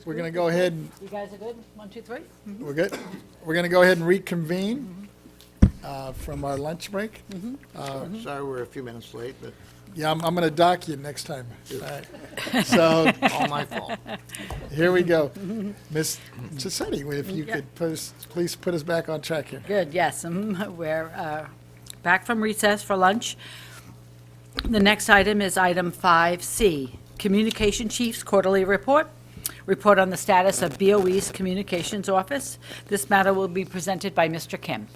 We're going to go ahead and, You guys are good? 1, 2, 3? we're good? We're going to go ahead and reconvene from our lunch break. Sorry, we're a few minutes late, but Yeah, I'm going to dock you next time. All right. So all my fault. here we go. Ms. Chisetti, if you could please put us back on track here. Good, yes. We're back from recess for lunch. The next item is item 5C, Communication Chief's Quarterly Report. Report on the status of BOE's Communications Office. This matter will be presented by Mr. Kim.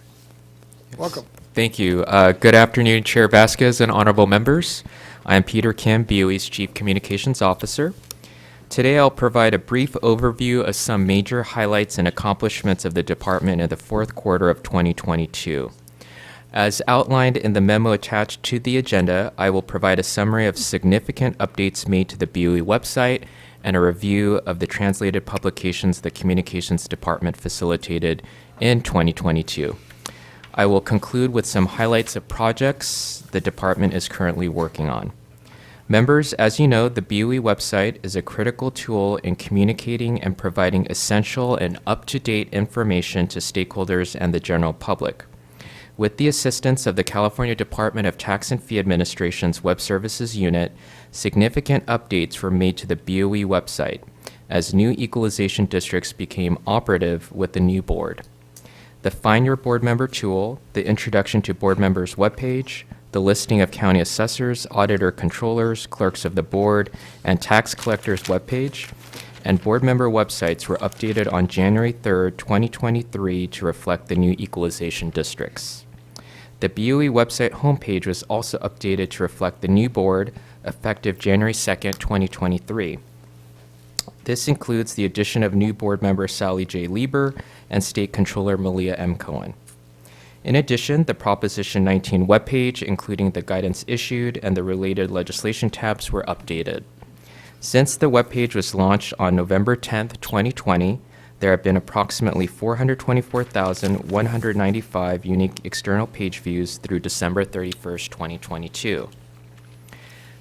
Welcome. Thank you. Good afternoon, Chair Vasquez and honorable members. I am Peter Kim, BOE's Chief Communications Officer. Today I'll provide a brief overview of some major highlights and accomplishments of the department in the fourth quarter of 2022. As outlined in the memo attached to the agenda, I will provide a summary of significant updates made to the BOE website and a review of the translated publications the Communications Department facilitated in 2022. I will conclude with some highlights of projects the department is currently working on. Members, as you know, the BOE website is a critical tool in communicating and providing essential and up-to-date information to stakeholders and the general public. With the assistance of the California Department of Tax and Fee Administration's Web Services Unit, significant updates were made to the BOE website as new equalization districts became operative with the new board. The Find Your Board Member tool, the introduction to board members webpage, the listing of county assessors, auditor controllers, clerks of the board, and tax collectors webpage, and board member websites were updated on January 3rd, 2023 to reflect the new equalization districts. The BOE website homepage was also updated to reflect the new board effective January 2nd, 2023. This includes the addition of new board member Sally J. Lieber and State Controller Malia M. Cohen. In addition, the Proposition 19 webpage, including the guidance issued and the related legislation tabs, were updated. Since the webpage was launched on November 10th, 2020, there have been approximately 424,195 unique external page views through December 31st, 2022.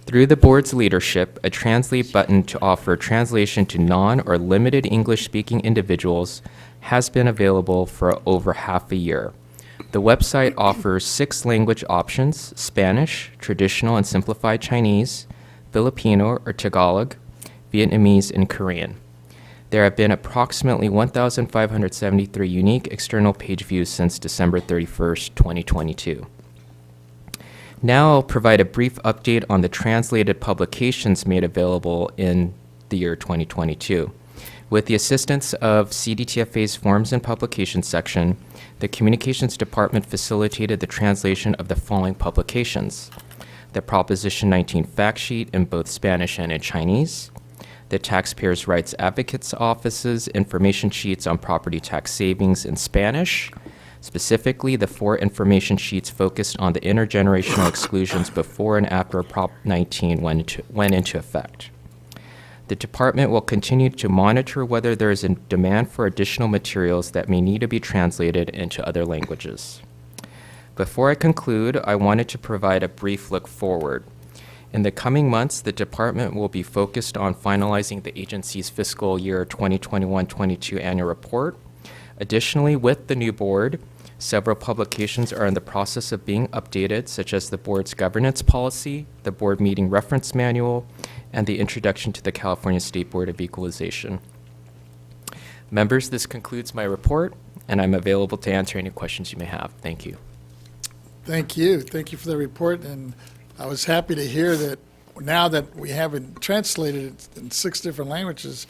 Through the board's leadership, a Translate button to offer translation to non- or limited English-speaking individuals has been available for over half a year. The website offers 6 language options: Spanish, traditional and simplified Chinese, Filipino or Tagalog, Vietnamese, and Korean. There have been approximately 1,573 unique external page views since December 31st, 2022. Now I'll provide a brief update on the translated publications made available in the year 2022. With the assistance of CDTFA's Forms and Publications section, the Communications Department facilitated the translation of the following publications: the Proposition 19 fact sheet in both Spanish and in Chinese, the Taxpayers' Rights Advocates Office's information sheets on property tax savings in Spanish. Specifically, the 4 information sheets focused on the intergenerational exclusions before and after Prop 19 went into effect. The department will continue to monitor whether there is a demand for additional materials that may need to be translated into other languages. Before I conclude, I wanted to provide a brief look forward. In the coming months, the department will be focused on finalizing the agency's fiscal year 2021-22 annual report. Additionally, with the new board, several publications are in the process of being updated, such as the board's governance policy, the board meeting reference manual, and the introduction to the California State Board of Equalization. Members, this concludes my report, and I'm available to answer any questions you may have. Thank you. Thank you. Thank you for the report. And I was happy to hear that now that we have it translated it in 6 different languages,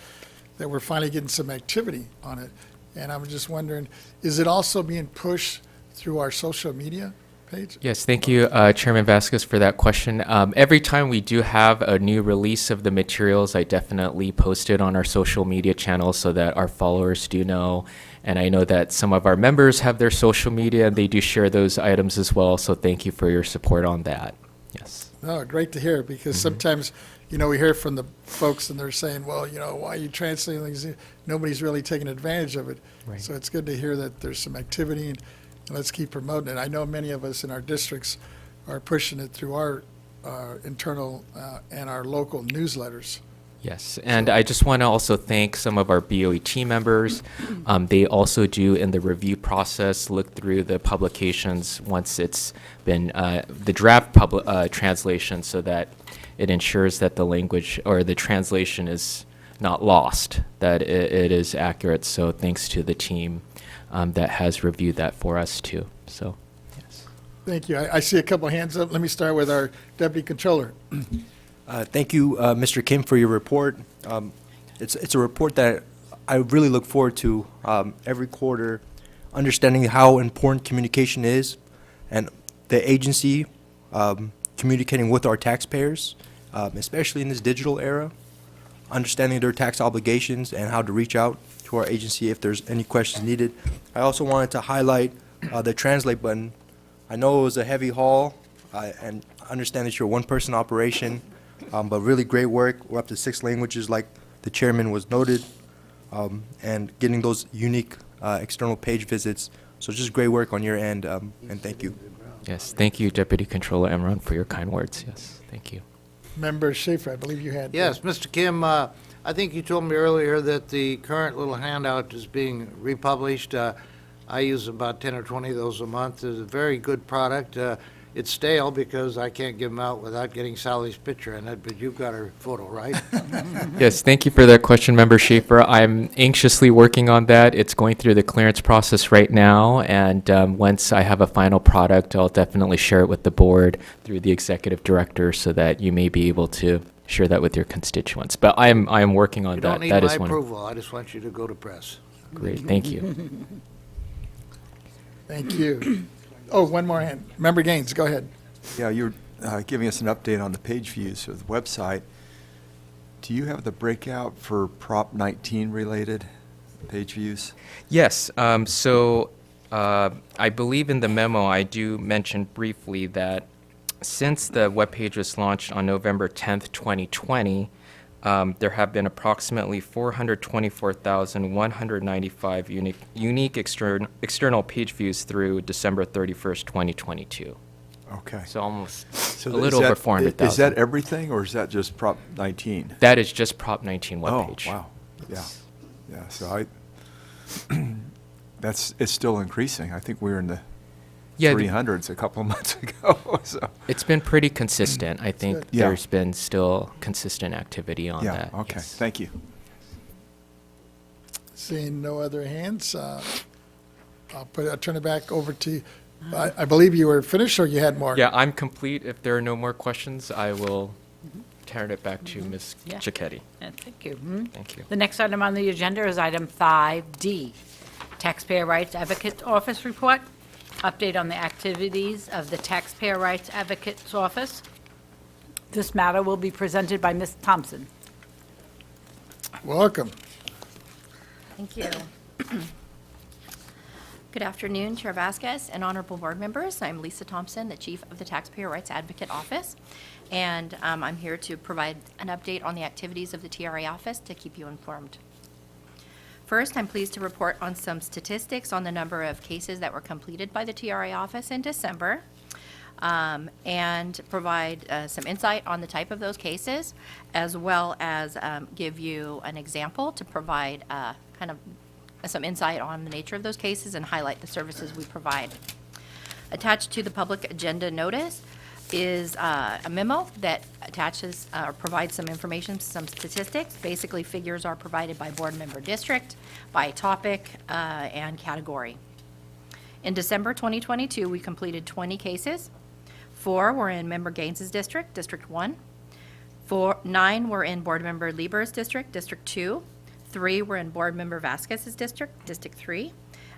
that we're finally getting some activity on it. And I'm just wondering, is it also being pushed through our social media page? Yes, thank you, Chairman Vasquez, for that question. Every time we do have a new release of the materials, I definitely post it on our social media channels so that our followers do know. And I know that some of our members have their social media and they do share those items as well. So thank you for your support on that. Yes. Oh, great to hear, because sometimes, we hear from the folks and they're saying, well, why are you translating these? Nobody's really taking advantage of it. Right. So it's good to hear that there's some activity, and let's keep promoting it. I know many of us in our districts are pushing it through our internal and our local newsletters. Yes, and I just want to also thank some of our BOE team members. They also do, in the review process, look through the publications once it's been the draft translation, so that it ensures that the language or the translation is not lost, that it is accurate. So thanks to the team that has reviewed that for us too. So, yes. Thank you. I see a couple hands up. Let me start with our Deputy Controller. Thank you, Mr. Kim, for your report. It's a report that I really look forward to every quarter, understanding how important communication is, and the agency communicating with our taxpayers, especially in this digital era, understanding their tax obligations and how to reach out to our agency if there's any questions needed. I also wanted to highlight the translate button. I know it was a heavy haul, and I understand that you're a one-person operation, but really great work. We're up to 6 languages, like the chairman was noted, and getting those unique external page visits. So just great work on your end, and thank you. Yes, thank you, Deputy Controller Emron, for your kind words. Yes, thank you. Member Schaefer, I believe you had. Yes, Mr. Kim, I think you told me earlier that the current little handout is being republished. I use about 10 or 20 of those a month. It's a very good product. It's stale because I can't give them out without getting Sally's picture in it, but you've got her photo, right? Yes, thank you for that question, Member Schaefer. I'm anxiously working on that. It's going through the clearance process right now, and once I have a final product, I'll definitely share it with the board through the executive director so that you may be able to share that with your constituents. But I am working on You that. don't need That my is one. approval. I just want you to go to press. Great, thank you. Thank you. Oh, one more hand. Member Gaines, go ahead. Yeah, you're giving us an update on the page views for the website. Do you have the breakout for Prop 19 related page views? Yes, I believe in the memo I do mention briefly that since the webpage was launched on November 10th, 2020, there have been approximately 424,195 unique external page views through December 31st, 2022. Okay. So almost So a little over 400,000. Is that everything, or is that just Prop 19? That is just Prop 19 webpage. Oh, wow. Yeah. Yeah, so it's still increasing. I think we were in the Yeah, 300s a couple of months ago, so. it's been pretty consistent. I think good. Yeah. there's been still consistent activity on Yeah, that. okay, yes. thank you. Seeing no other hands, I'll turn it back over to, I believe you were finished or you had more? Yeah, I'm complete. If there are no more questions, I will turn it back to Ms. Yeah. Cicchetti. Thank you. Mhm. Thank you. The next item on the agenda is item 5D, Taxpayer Rights Advocate Office Report. Update on the activities of the Taxpayer Rights Advocate's Office. This matter will be presented by Ms. Thompson. Welcome. Thank you. Good afternoon, Chair Vasquez and honorable board members. I'm Lisa Thompson, the Chief of the Taxpayer Rights Advocate Office, and I'm here to provide an update on the activities of the TRA office to keep you informed. First, I'm pleased to report on some statistics on the number of cases that were completed by the TRA office in December, and provide some insight on the type of those cases, as well as give you an example to provide kind of some insight on the nature of those cases and highlight the services we provide. Attached to the public agenda notice is a memo that attaches or provides some information, some statistics. Basically, figures are provided by board member district, by topic, and category. In December 2022, we completed 20 cases. 4 were in member Gaines's district, District 1. 9 were in board member Lieber's district, District 2. 3 were in board member Vasquez's district, District 3.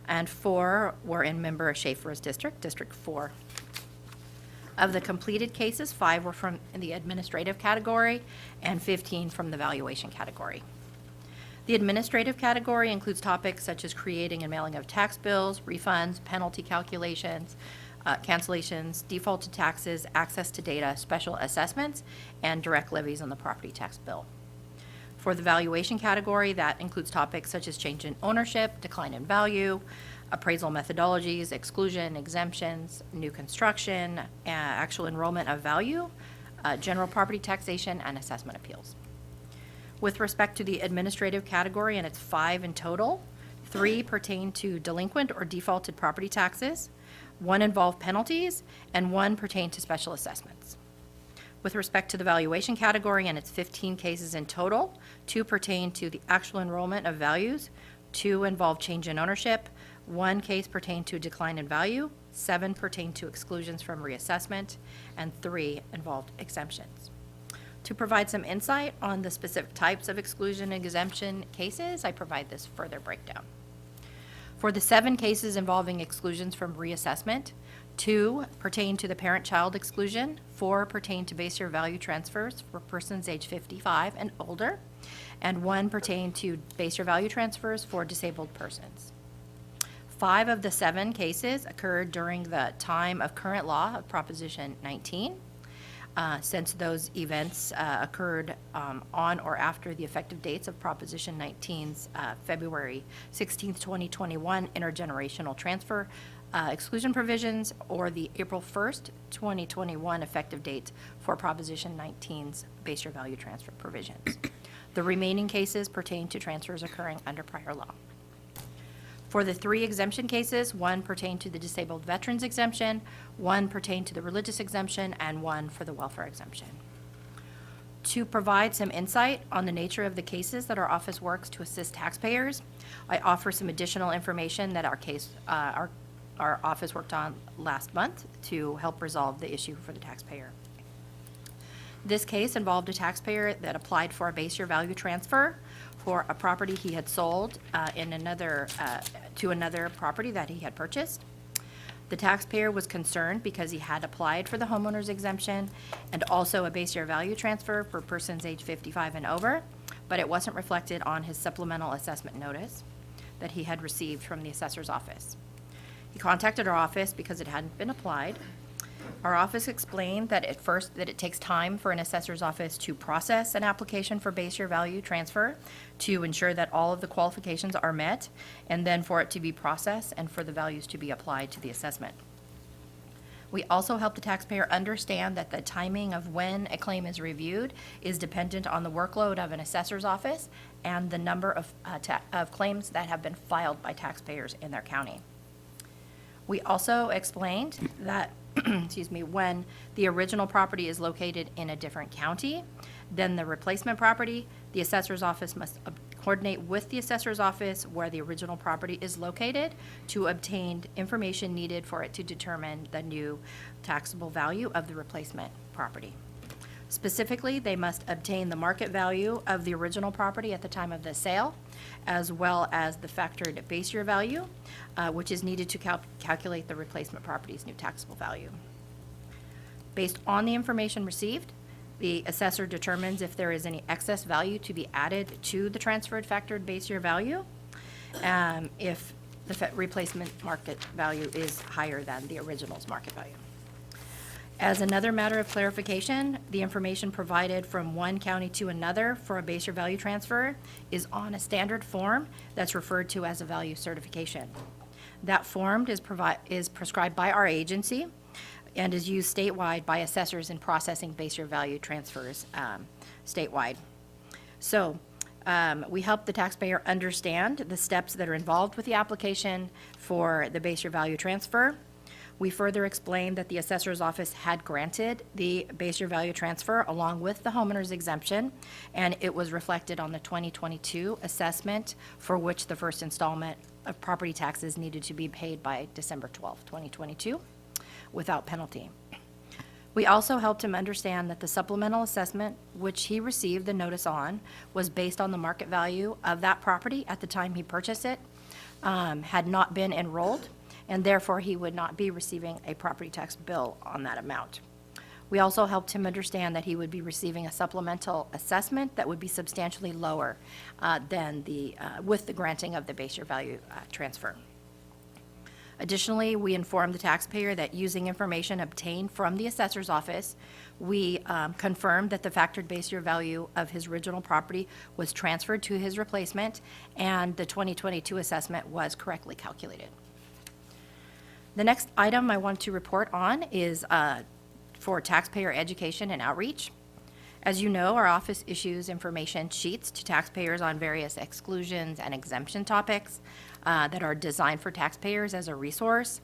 And 4 were in member Schaefer's district, District 4. Of the completed cases, 5 were from the administrative category and 15 from the valuation category. The administrative category includes topics such as creating and mailing of tax bills, refunds, penalty calculations, cancellations, defaulted taxes, access to data, special assessments, and direct levies on the property tax bill. For the valuation category, that includes topics such as change in ownership, decline in value, appraisal methodologies, exclusion, exemptions, new construction, actual enrollment of value, general property taxation, and assessment appeals. With respect to the administrative category, and it's 5 in total, 3 pertain to delinquent or defaulted property taxes, 1 involved penalties, and 1 pertained to special assessments. With respect to the valuation category, and it's 15 cases in total, 2 pertain to the actual enrollment of values, 2 involve change in ownership, 1 case pertained to decline in value, 7 pertain to exclusions from reassessment, and 3 involved exemptions. To provide some insight on the specific types of exclusion and exemption cases, I provide this further breakdown. For the 7 cases involving exclusions from reassessment, 2 pertain to the parent-child exclusion, 4 pertain to base year value transfers for persons age 55 and older, and 1 pertain to base year value transfers for disabled persons. 5 of the 7 cases occurred during the time of current law of Proposition 19. Since those events occurred on or after the effective dates of Proposition 19's February 16, 2021 intergenerational transfer exclusion provisions, or the April 1st, 2021 effective date for Proposition 19's base year value transfer provisions. The remaining cases pertain to transfers occurring under prior law. For the 3 exemption cases, 1 pertained to the disabled veterans exemption, 1 pertained to the religious exemption, and 1 for the welfare exemption. To provide some insight on the nature of the cases that our office works to assist taxpayers, I offer some additional information that our office worked on last month to help resolve the issue for the taxpayer. This case involved a taxpayer that applied for a base year value transfer for a property he had sold to another property that he had purchased. The taxpayer was concerned because he had applied for the homeowner's exemption and also a base year value transfer for persons age 55 and over, but it wasn't reflected on his supplemental assessment notice that he had received from the assessor's office. He contacted our office because it hadn't been applied. Our office explained that at first that it takes time for an assessor's office to process an application for base year value transfer to ensure that all of the qualifications are met, and then for it to be processed and for the values to be applied to the assessment. We also help the taxpayer understand that the timing of when a claim is reviewed is dependent on the workload of an assessor's office and the number of claims that have been filed by taxpayers in their county. We also explained that when the original property is located in a different county than the replacement property, the assessor's office must coordinate with the assessor's office where the original property is located to obtain information needed for it to determine the new taxable value of the replacement property. Specifically, they must obtain the market value of the original property at the time of the sale, as well as the factored base year value, which is needed to calculate the replacement property's new taxable value. Based on the information received, the assessor determines if there is any excess value to be added to the transferred factored base year value, if the replacement market value is higher than the original's market value. As another matter of clarification, the information provided from one county to another for a base year value transfer is on a standard form that's referred to as a value certification. That form is prescribed by our agency and is used statewide by assessors in processing base year value transfers statewide. So we help the taxpayer understand the steps that are involved with the application for the base year value transfer. We further explained that the assessor's office had granted the base year value transfer along with the homeowner's exemption, and it was reflected on the 2022 assessment, for which the first installment of property taxes needed to be paid by December 12, 2022, without penalty. We also helped him understand that the supplemental assessment, which he received the notice on, was based on the market value of that property at the time he purchased it, had not been enrolled, and therefore he would not be receiving a property tax bill on that amount. We also helped him understand that he would be receiving a supplemental assessment that would be substantially lower than with the granting of the base year value transfer. Additionally, we informed the taxpayer that using information obtained from the assessor's office, we confirmed that the factored base year value of his original property was transferred to his replacement, and the 2022 assessment was correctly calculated. The next item I want to report on is for taxpayer education and outreach. As you know, our office issues information sheets to taxpayers on various exclusions and exemption topics that are designed for taxpayers as a resource,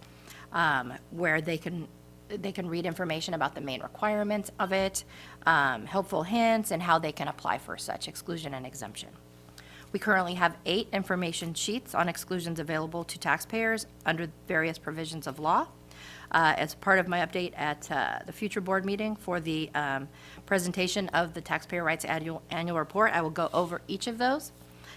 where they can read information about the main requirements of it, helpful hints, and how they can apply for such exclusion and exemption. We currently have 8 information sheets on exclusions available to taxpayers under various provisions of law. As part of my update at the future board meeting for the presentation of the Taxpayer Rights Annual Report, I will go over each of those.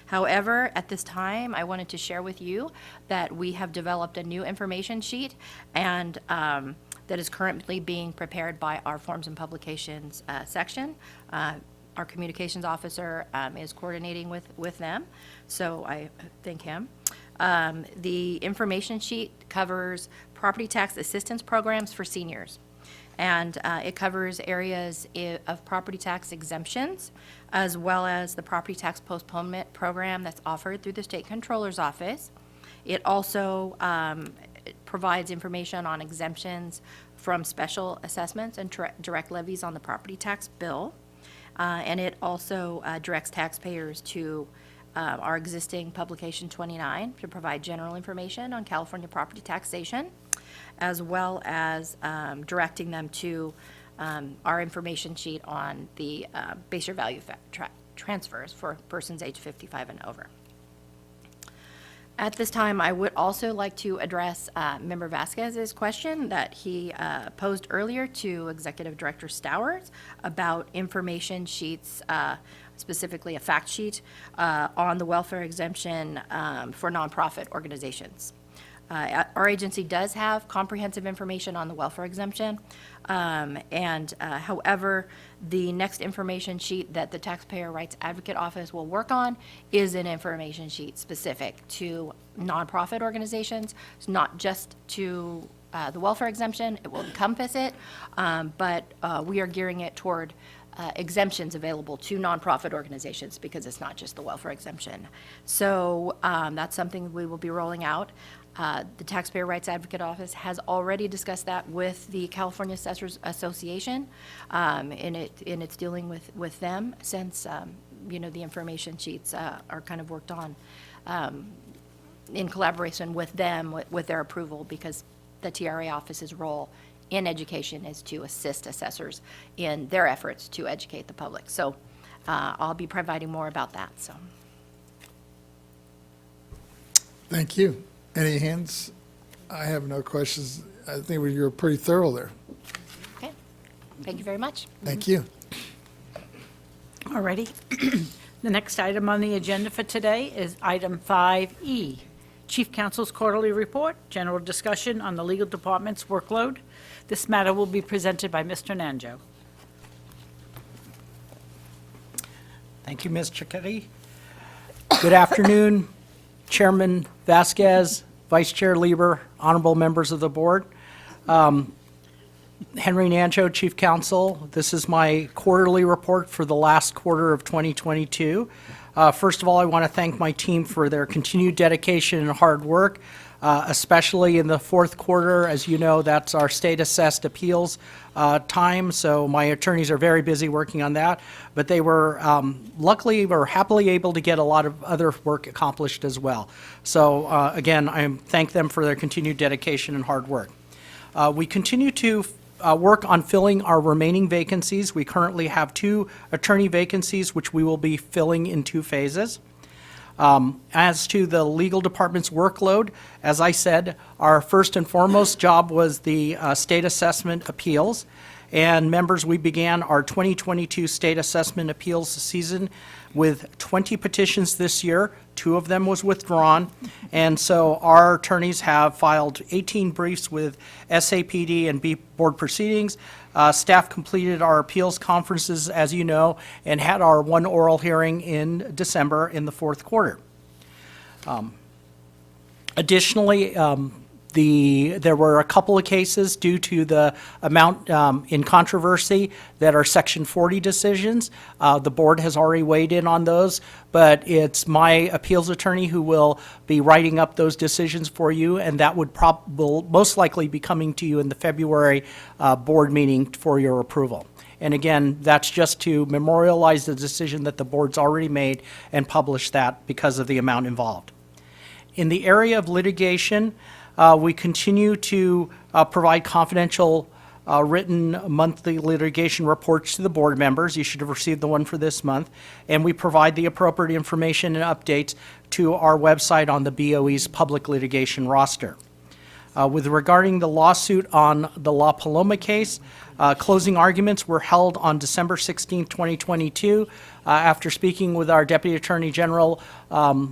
However, at this time, I wanted to share with you that we have developed a new information sheet and that is currently being prepared by our Forms and Publications section. Our communications officer is coordinating with them, so I thank him. The information sheet covers property tax assistance programs for seniors. And it covers areas of property tax exemptions, as well as the property tax postponement program that's offered through the State Controller's Office. It also provides information on exemptions from special assessments and direct levies on the property tax bill. And it also directs taxpayers to our existing Publication 29 to provide general information on California property taxation, as well as directing them to our information sheet on the base year value transfers for persons age 55 and over. At this time, I would also like to address Member Vasquez's question that he posed earlier to Executive Director Stowers about information sheets, specifically a fact sheet on the welfare exemption for nonprofit organizations. Our agency does have comprehensive information on the welfare exemption, however, the next information sheet that the Taxpayer Rights Advocate Office will work on is an information sheet specific to nonprofit organizations. It's not just to the welfare exemption, it will encompass it, but we are gearing it toward exemptions available to nonprofit organizations because it's not just the welfare exemption. So that's something we will be rolling out. The Taxpayer Rights Advocate Office has already discussed that with the California Assessors Association, and it's dealing with them since the information sheets are kind of worked on in collaboration with them with their approval, because the TRA office's role in education is to assist assessors in their efforts to educate the public. So I'll be providing more about that. So Thank you. Any hands? I have no questions. I think you were pretty thorough there. okay, thank you very much. Thank you. All righty. The next item on the agenda for today is item 5E, Chief Counsel's Quarterly Report, general discussion on the legal department's workload. This matter will be presented by Mr. Nanjo. Thank you, Ms. Chickadee. Good afternoon, Chairman Vasquez, Vice Chair Lieber, honorable members of the board. Henry Nancho, Chief Counsel. This is my quarterly report for the last quarter of 2022. First of all, I want to thank my team for their continued dedication and hard work, especially in the fourth quarter. As you know, that's our state-assessed appeals time, so my attorneys are very busy working on that. But they were luckily or happily able to get a lot of other work accomplished as well. So again, I thank them for their continued dedication and hard work. We continue to work on filling our remaining vacancies. We currently have 2 attorney vacancies, which we will be filling in 2 phases. As to the legal department's workload, as I said, our first and foremost job was the state assessment appeals. And members, we began our 2022 state assessment appeals season with 20 petitions this year. 2 of them was withdrawn. And so our attorneys have filed 18 briefs with SAPD and board proceedings. Staff completed our appeals conferences, as you know, and had our 1 oral hearing in December in the fourth quarter. Additionally, there were a couple of cases due to the amount in controversy that are Section 40 decisions. The board has already weighed in on those, but it's my appeals attorney who will be writing up those decisions for you, and that will most likely be coming to you in the February board meeting for your approval. And again, that's just to memorialize the decision that the board's already made and publish that because of the amount involved. In the area of litigation, we continue to provide confidential written monthly litigation reports to the board members. You should have received the one for this month. And we provide the appropriate information and updates to our website on the BOE's public litigation roster. With regarding the lawsuit on the La Paloma case, closing arguments were held on December 16, 2022. After speaking with our Deputy Attorney General,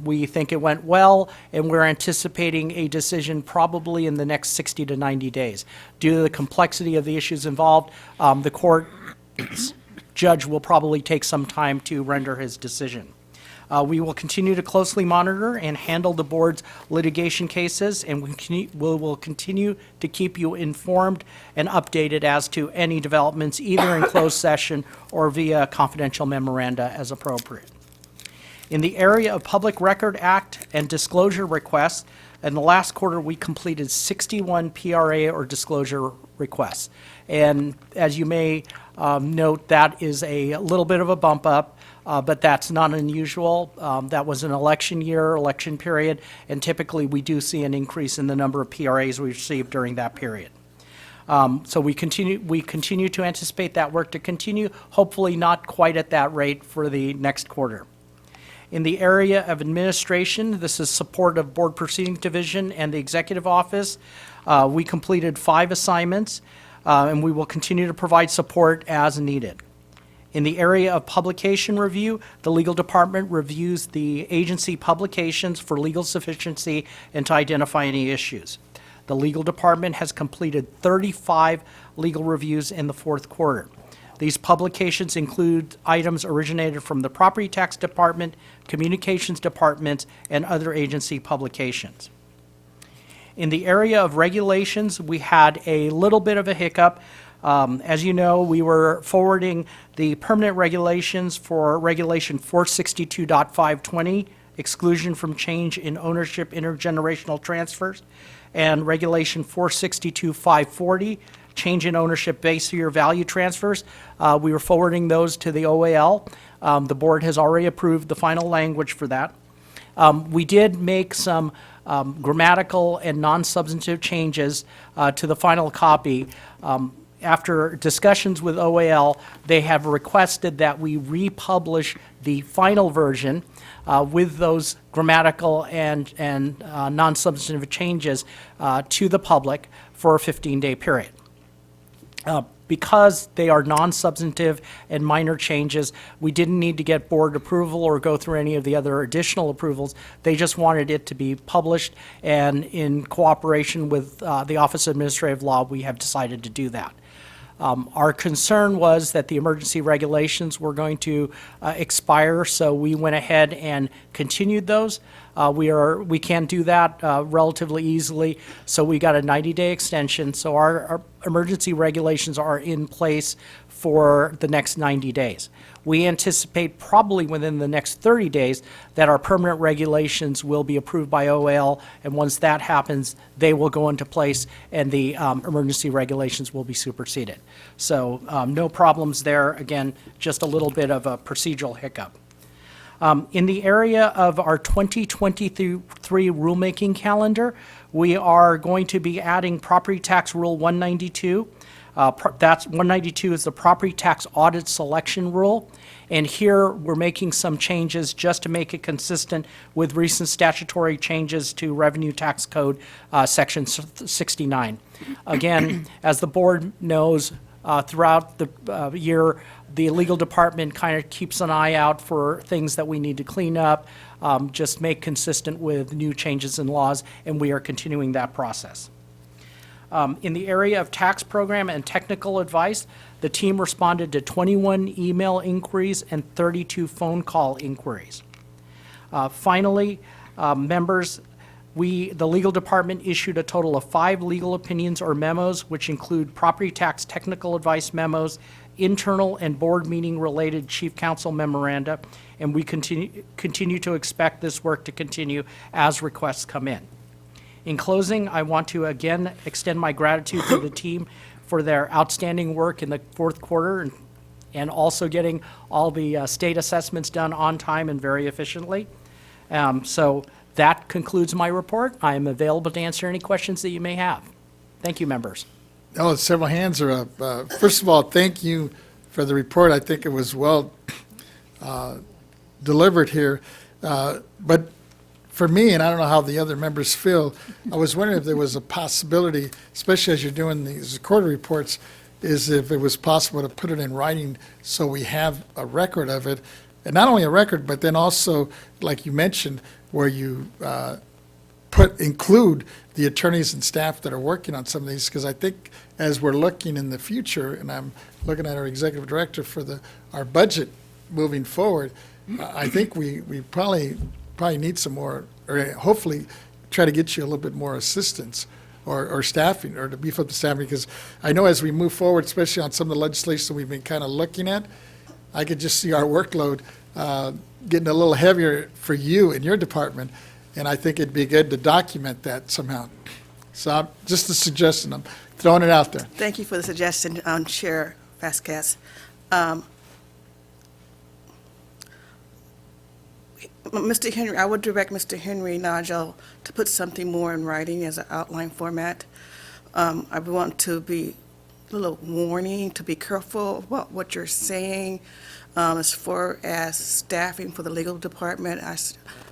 we think it went well, and we're anticipating a decision probably in the next 60 to 90 days. Due to the complexity of the issues involved, the court judge will probably take some time to render his decision. We will continue to closely monitor and handle the board's litigation cases, and we will continue to keep you informed and updated as to any developments, either in closed session or via confidential memoranda as appropriate. In the area of Public Record Act and disclosure requests, in the last quarter, we completed 61 PRA or disclosure requests. And as you may note, that is a little bit of a bump up. But that's not unusual. That was an election year, election period, and typically we do see an increase in the number of PRAs we receive during that period. So we continue to anticipate that work to continue, hopefully not quite at that rate for the next quarter. In the area of administration, this is support of Board Proceedings Division and the Executive Office. We completed 5 assignments, and we will continue to provide support as needed. In the area of publication review, the legal department reviews the agency publications for legal sufficiency and to identify any issues. The legal department has completed 35 legal reviews in the fourth quarter. These publications include items originated from the property tax department, communications departments, and other agency publications. In the area of regulations, we had a little bit of a hiccup. As you know, we were forwarding the permanent regulations for Regulation 462.520, exclusion from change in ownership intergenerational transfers, and Regulation 462.540, change in ownership base year value transfers. We were forwarding those to the OAL. The board has already approved the final language for that. We did make some grammatical and non-substantive changes to the final copy. After discussions with OAL, they have requested that we republish the final version with those grammatical and non-substantive changes to the public for a 15-day period. Because they are non-substantive and minor changes, we didn't need to get board approval or go through any of the other additional approvals. They just wanted it to be published, and in cooperation with the Office of Administrative Law, we have decided to do that. Our concern was that the emergency regulations were going to expire, so we went ahead and continued those. We can do that relatively easily, so we got a 90-day extension. So our emergency regulations are in place for the next 90 days. We anticipate probably within the next 30 days that our permanent regulations will be approved by OAL, and once that happens, they will go into place and the emergency regulations will be superseded. So no problems there. Again, just a little bit of a procedural hiccup. In the area of our 2023 rulemaking calendar, we are going to be adding Property Tax Rule 192. That's 192 is the Property Tax Audit Selection Rule. And here, we're making some changes just to make it consistent with recent statutory changes to Revenue Tax Code, Section 69. Again, as the board knows, throughout the year, the legal department kind of keeps an eye out for things that we need to clean up, just make consistent with new changes in laws, and we are continuing that process. In the area of tax program and technical advice, the team responded to 21 email inquiries and 32 phone call inquiries. Finally, members, the legal department issued a total of 5 legal opinions or memos, which include property tax technical advice memos, internal and board meeting related chief counsel memoranda, and we continue to expect this work to continue as requests come in. In closing, I want to again extend my gratitude to the team for their outstanding work in the fourth quarter and and also getting all the state assessments done on time and very efficiently. So that concludes my report. I am available to answer any questions that you may have. Thank you, members. Oh, several hands are up. First of all, thank you for the report. I think it was well delivered here. But for me, and I don't know how the other members feel, I was wondering if there was a possibility, especially as you're doing these quarter reports, is if it was possible to put it in writing so we have a record of it. And not only a record, but then also, like you mentioned, where you include the attorneys and staff that are working on some of these, because I think as we're looking in the future, and I'm looking at our executive director for our budget moving forward, I think we probably need some more, or hopefully try to get you a little bit more assistance or staffing, or to beef up the staffing, because I know as we move forward, especially on some of the legislation we've been kind of looking at, I could just see our workload getting a little heavier for you and your department, and I think it'd be good to document that somehow. So just a suggestion, I'm throwing it out there. Thank you for the suggestion, Chair Vasquez. Mr. Henry, I would direct Mr. Henry Nigel to put something more in writing as an outline format. I want to be a little warning, to be careful about what you're saying as far as staffing for the legal department.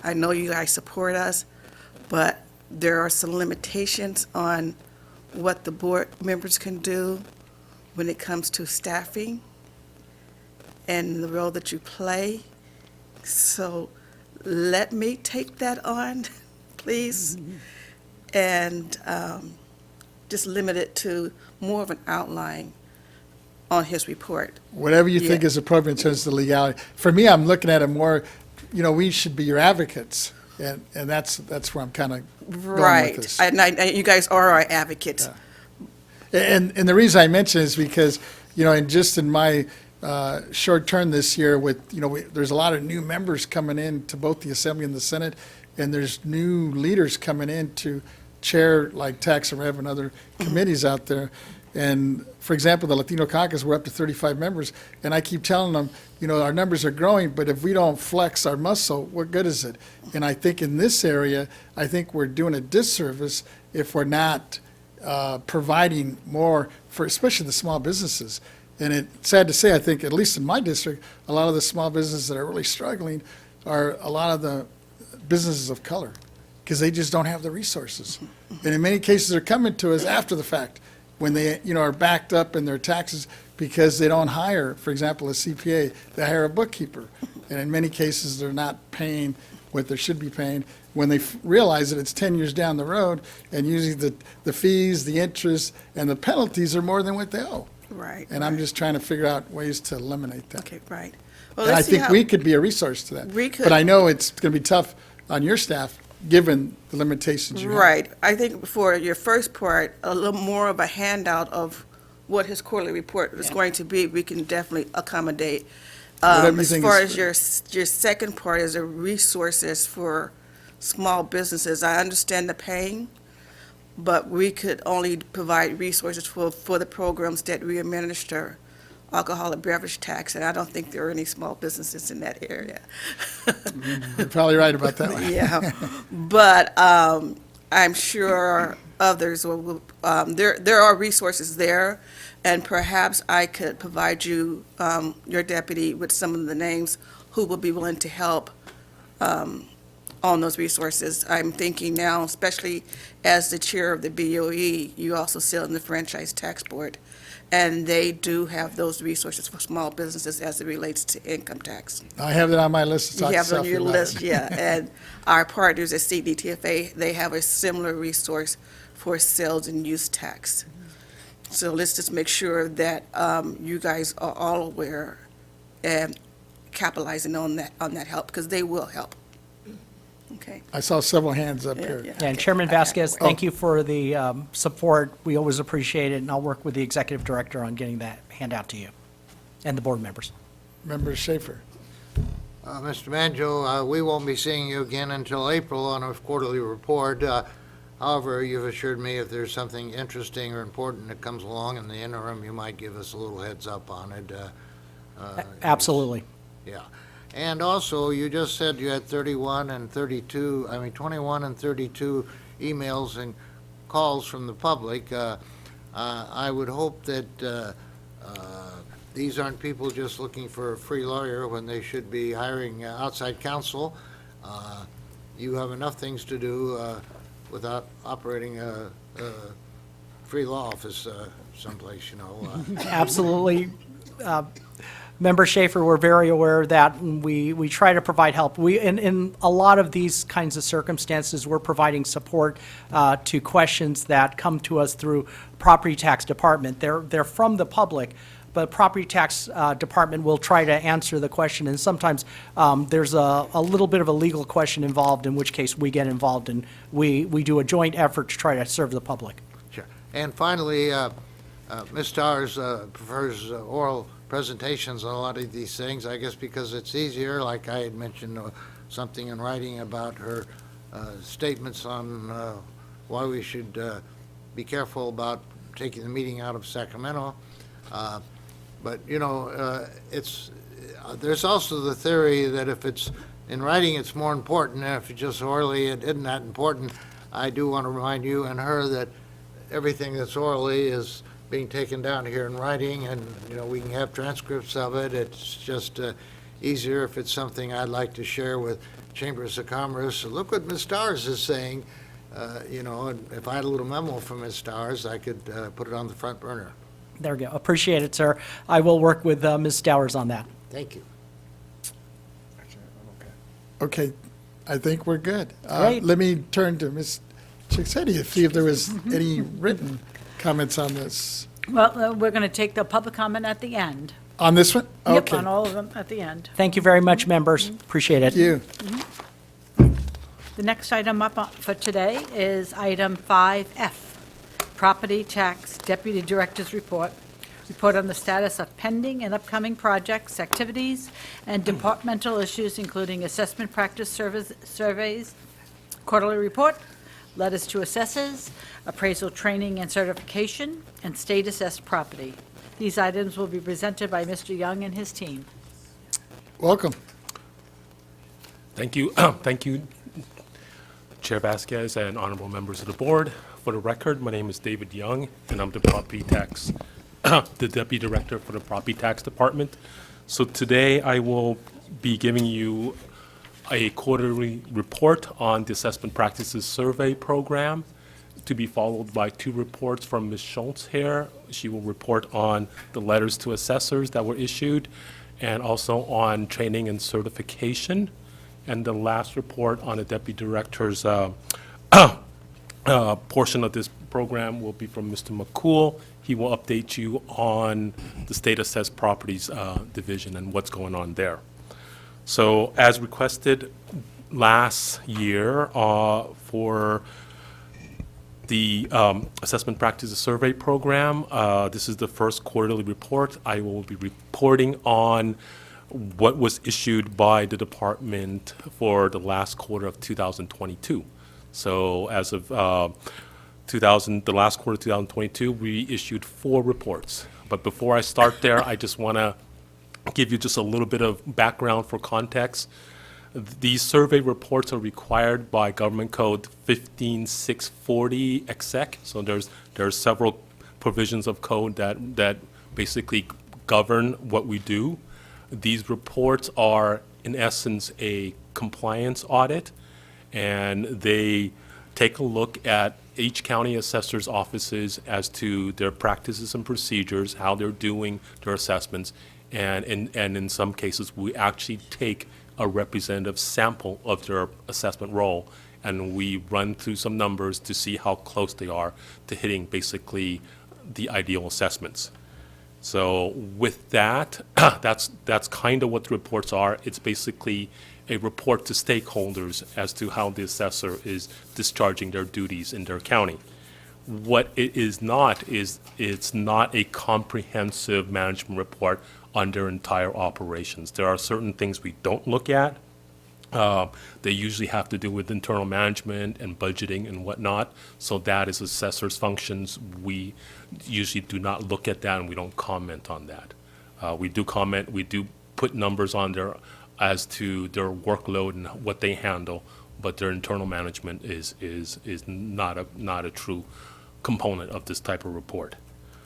I know you guys support us, but there are some limitations on what the board members can do when it comes to staffing and the role that you play. So let me take that on, please, and just limit it to more of an outline on his report. Whatever you think Yeah. is appropriate in terms of the legality. For me, I'm looking at it more, we should be your advocates, and that's where I'm kind of going with Right, this. and you guys are our advocates. And the reason I mention it is because, in my short term this year with, there's a lot of new members coming in to both the Assembly and the Senate, and there's new leaders coming in to chair like Tax and Rev and other committees out there. And for example, the Latino Caucus, we're up to 35 members, and I keep telling them, our numbers are growing, but if we don't flex our muscle, what good is it? And I think in this area, I think we're doing a disservice if we're not providing more for especially the small businesses. And it's sad to say, I think, at least in my district, a lot of the small businesses that are really struggling are a lot of the businesses of color, because they just don't have the resources. And in many cases, they're coming to us after the fact, when they, are backed up in their taxes because they don't hire, for example, a CPA, they hire a bookkeeper. And in many cases, they're not paying what they should be paying when they realize that it's 10 years down the road, and usually the fees, the interest, and the penalties are more than what they owe. Right. And I'm just trying to figure out ways to eliminate that. Okay, right. Well, And I let's see think how- we could be a resource to that. We could. But I know it's going to be tough on your staff, given the limitations you have. Right. I think for your first part, a little more of a handout of what his quarterly report is going to be, we can definitely accommodate. Whatever you As think far is as your second part is the resources for small businesses, I understand the pain, but we could only provide resources for the programs that we administer, alcoholic beverage tax, and I don't think there are any small businesses in that area. You're probably right about that one. Yeah, but I'm sure others will, there are resources there, and perhaps I could provide you, your deputy, with some of the names who will be willing to help on those resources. I'm thinking now, especially as the chair of the BOE, you also sit on the Franchise Tax Board, and they do have those resources for small businesses as it relates to income tax. I have that on my list to talk You to have it on Sophie your about. list, yeah, and our partners at CDTFA, they have a similar resource for sales and use tax. So let's just make sure that you guys are all aware and capitalizing on that help, because they will help. Okay. I saw several hands up Yeah, here. yeah. And Chairman Okay. Vasquez, thank you for the support. We always appreciate it, and I'll work with the executive director on getting that handout to you and the board members. Member Schaefer. Mr. Manjo, we won't be seeing you again until April on our quarterly report. However, you've assured me if there's something interesting or important that comes along in the interim, you might give us a little heads up on it. Absolutely. Yeah. And also, you just said you had 21 and 32 emails and calls from the public. I would hope that these aren't people just looking for a free lawyer when they should be hiring outside counsel. You have enough things to do without operating a free law office someplace, you know. Absolutely. Member Schaefer, we're very aware of that, and we try to provide help. In a lot of these kinds of circumstances, we're providing support to questions that come to us through Property Tax Department. They're from the public, but Property Tax Department will try to answer the question, and sometimes there's a little bit of a legal question involved, in which case we get involved, and we do a joint effort to try to serve the public. Sure. And finally, Ms. Stars prefers oral presentations on a lot of these things, I guess because it's easier, like I had mentioned something in writing about her statements on why we should be careful about taking the meeting out of Sacramento. But, you know, there's also the theory that if it's in writing, it's more important, and if it's just orally, it isn't that important. I do want to remind you and her that everything that's orally is being taken down here in writing, and, you know, we can have transcripts of it. It's just easier if it's something I'd like to share with Chambers of Commerce. So look what Ms. Stars is saying, you know, and if I had a little memo from Ms. Stars, I could put it on the front burner. There we go. Appreciate it, sir. I will work with Ms. Stowers on that. Thank you. Okay, I think we're good. Great. Let me turn to Ms. Chicksetti to see if there was any written comments on this. Well, we're going to take the public comment at the end. On this one? Yep, Okay. on all of them at the end. Thank you very much, members. Appreciate it. Thank you. The next item up for today is item 5F, Property Tax Deputy Director's Report. Report on the status of pending and upcoming projects, activities, and departmental issues, including assessment practice surveys, quarterly report, letters to assessors, appraisal training and certification, and state assessed property. These items will be presented by Mr. Young and his team. Welcome. Thank you. Thank you, Chair Vasquez and honorable members of the board. For the record, my name is David Young, and I'm the the Deputy Director for the Property Tax Department. So today I will be giving you a quarterly report on the Assessment Practices Survey Program, to be followed by 2 reports from Ms. Schultz here. She will report on the letters to assessors that were issued, and also on training and certification. And the last report on the Deputy Director's portion of this program will be from Mr. McCool. He will update you on the State Assessed Properties Division and what's going on there. So as requested last year for the Assessment Practices Survey Program, this is the first quarterly report. I will be reporting on what was issued by the department for the last quarter of 2022. So as of the last quarter of 2022, we issued 4 reports. But before I start there, I just want to give you just a little bit of background for context. These survey reports are required by Government Code 15640 exec. So there's several provisions of code that basically govern what we do. These reports are, in essence, a compliance audit, and they take a look at each county assessor's offices as to their practices and procedures, how they're doing their assessments, and in some cases, we actually take a representative sample of their assessment roll, and we run through some numbers to see how close they are to hitting basically the ideal assessments. So with that, that's kind of what the reports are. It's basically a report to stakeholders as to how the assessor is discharging their duties in their county. What it is not is it's not a comprehensive management report on their entire operations. There are certain things we don't look at. They usually have to do with internal management and budgeting and whatnot. So that is assessor's functions. We usually do not look at that, and we don't comment on that. We do comment, we do put numbers on there as to their workload and what they handle, but their internal management is not a true component of this type of report.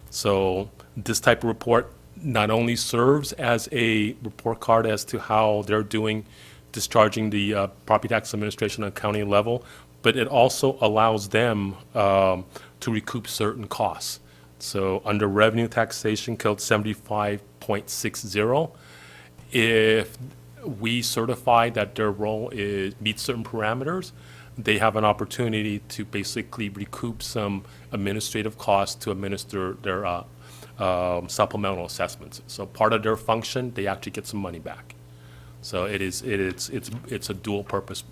So this type of report not only serves as a report card as to how they're doing discharging the property tax administration at county level, but it also allows them to recoup certain costs. So under revenue taxation code 75.60, if we certify that their role meets certain parameters, they have an opportunity to basically recoup some administrative costs to administer their supplemental assessments. So part of their function, they actually get some money back. So it's a dual purpose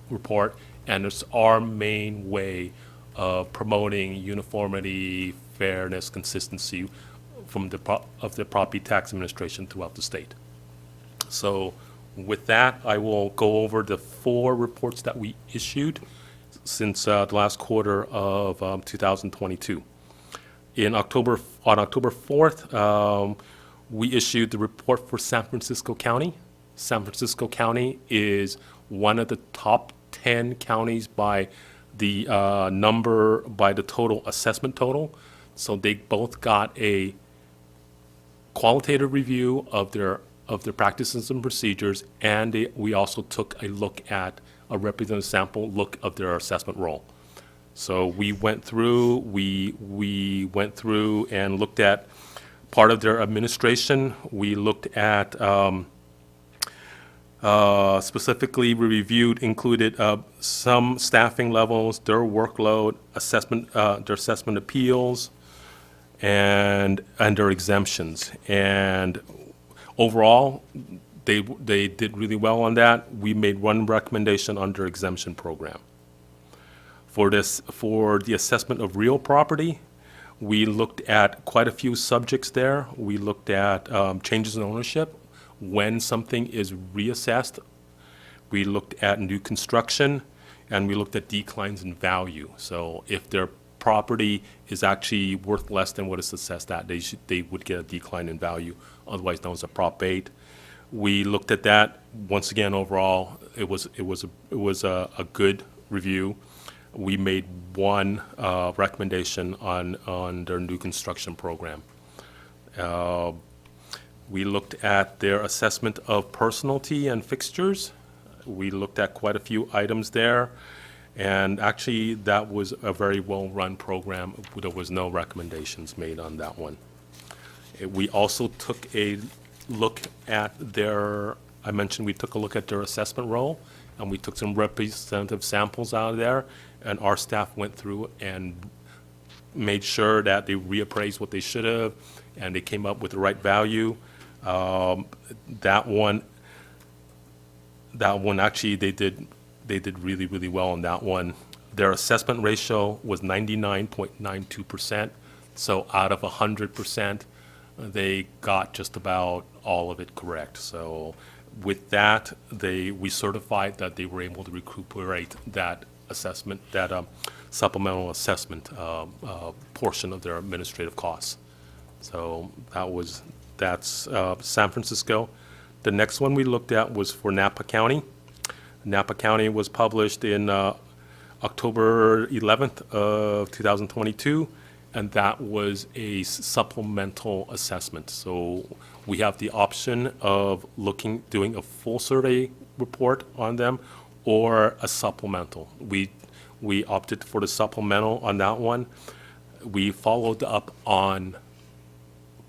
report, and it's our main way of promoting uniformity, fairness, consistency from the property tax administration throughout the state. So with that, I will go over the 4 reports that we issued since the last quarter of 2022. On October 4th, we issued the report for San Francisco County. San Francisco County is one of the top 10 counties by the by the total assessment total. So they both got a qualitative review of their practices and procedures, and we also took a look at a representative sample look of their assessment role. So we went through and looked at part of their administration. We looked at specifically we included some staffing levels, their workload, their assessment appeals, and their exemptions. And overall, they did really well on that. We made one recommendation under exemption program. For the assessment of real property, we looked at quite a few subjects there. We looked at changes in ownership, when something is reassessed. We looked at new construction, and we looked at declines in value. So if their property is actually worth less than what it's assessed at, they would get a decline in value, otherwise known as a Prop 8. We looked at that. Once again, overall, it was a good review. We made one recommendation on their new construction program. We looked at their assessment of personality and fixtures. We looked at quite a few items there, and actually that was a very well-run program. There was no recommendations made on that one. We also took a look at I mentioned we took a look at their assessment role, and we took some representative samples out of there, and our staff went through and made sure that they reappraised what they should have, and they came up with the right value. That one actually they did really, really well on that one. Their assessment ratio was 99.92%. So out of 100%, they got just about all of it correct. So with that, we certified that they were able to recuperate that assessment, that supplemental assessment portion of their administrative costs. So that's San Francisco. The next one we looked at was for Napa County. Napa County was published in October 11th of 2022, and that was a supplemental assessment. So we have the option of doing a full survey report on them or a supplemental. We opted for the supplemental on that one. We followed up on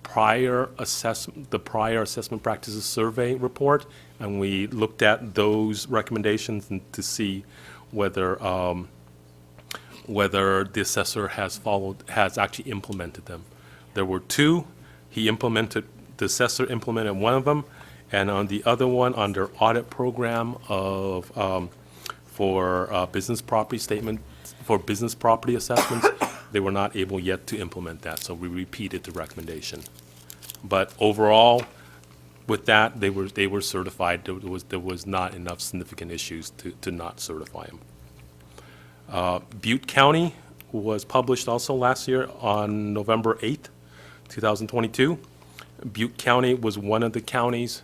the prior assessment practices survey report, and we looked at those recommendations to see whether the assessor has actually implemented them. There were 2. The assessor implemented one of them, and on the other one, on their audit program for business property assessments, they were not able yet to implement that, so we repeated the recommendation. But overall, with that, they were certified. There was not enough significant issues to not certify them. Butte County was published also last year on November 8th, 2022. Butte County was one of the counties.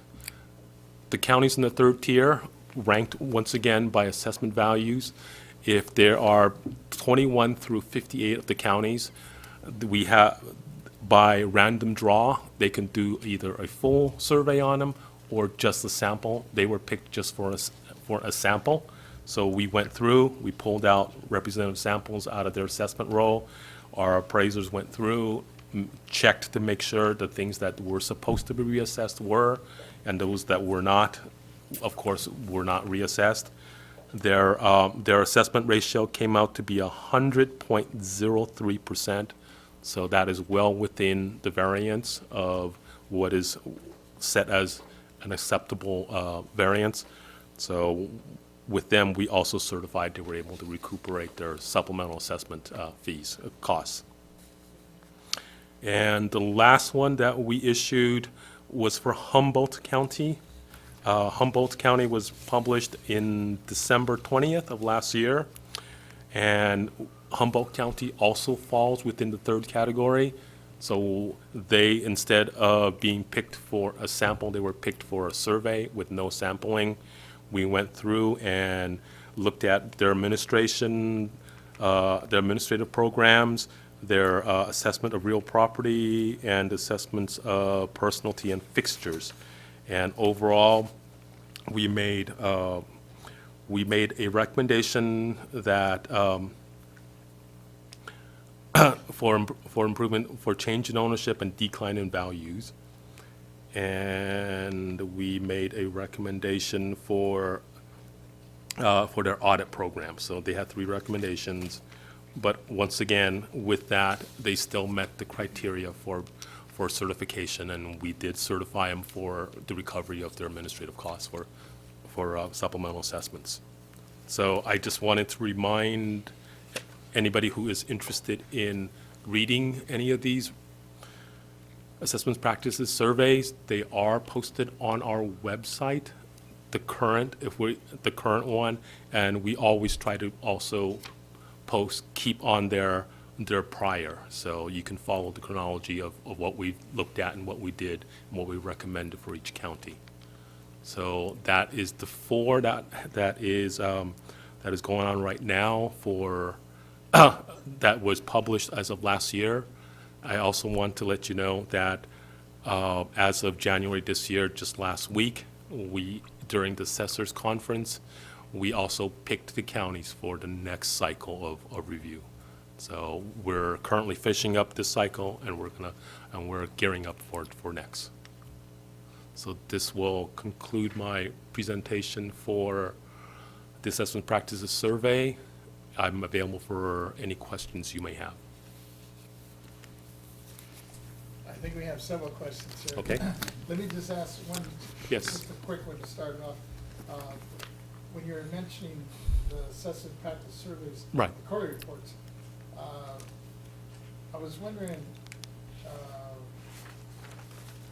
The counties in the third tier ranked once again by assessment values. If there are 21 through 58 of the counties, we have, by random draw, they can do either a full survey on them or just a sample. They were picked just for a sample. So we went through, we pulled out representative samples out of their assessment roll. Our appraisers went through, checked to make sure the things that were supposed to be reassessed were, and those that were not, of course, were not reassessed. Their assessment ratio came out to be 100.03%. So that is well within the variance of what is set as an acceptable variance. So with them, we also certified they were able to recuperate their supplemental assessment fees, costs. And the last one that we issued was for Humboldt County. Humboldt County was published in December 20th of last year. And Humboldt County also falls within the third category. So they, instead of being picked for a sample, they were picked for a survey with no sampling. We went through and looked at their administration, their administrative programs, their assessment of real property, and assessments of personality and fixtures. And overall, we made a recommendation that for improvement, for change in ownership and decline in values. And we made a recommendation for their audit program. So they had 3 recommendations, but once again, with that, they still met the criteria for certification, and we did certify them for the recovery of their administrative costs for supplemental assessments. So I just wanted to remind anybody who is interested in reading any of these assessments practices surveys, they are posted on our website, the current one, and we always try to also keep on their prior, so you can follow the chronology of what we've looked at and what we did and what we recommended for each county. So that is the 4 that is going on right now for that was published as of last year. I also want to let you know that as of January this year, just last week, during the assessors conference, we also picked the counties for the next cycle of review. So we're currently finishing up this cycle, and we're gearing up for next. So this will conclude my presentation for the assessment practices survey. I'm available for any questions you may have. I think we have several questions here. Okay. Let me just ask one, Yes. just a quick one to start off. When you're mentioning the assessment practice surveys, Right. the quarterly reports, I was wondering,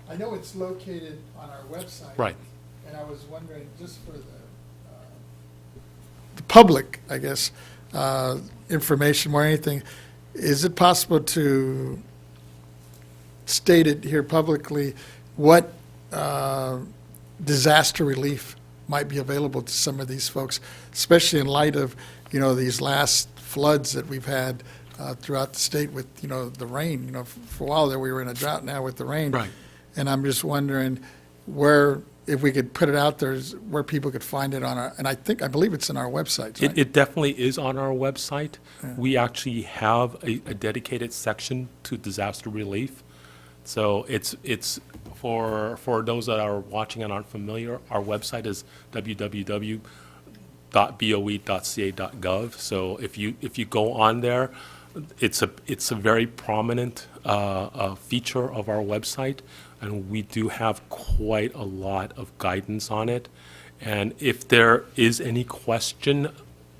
I know it's located on our website. Right. And I was wondering, just for the public, I guess, information more than anything, is it possible to state it here publicly what disaster relief might be available to some of these folks, especially in light of, these last floods that we've had throughout the state with, the rain. For a while there, we were in a drought now with the rain. Right. And I'm just wondering if we could put it out there, where people could find it on and I believe it's in our website. Right? It definitely is on our website. Yeah. We actually have a dedicated section to disaster relief. So it's for those that are watching and aren't familiar, our website is www.boe.ca.gov. So if you go on there, it's a very prominent feature of our website, and we do have quite a lot of guidance on it. And if there is any question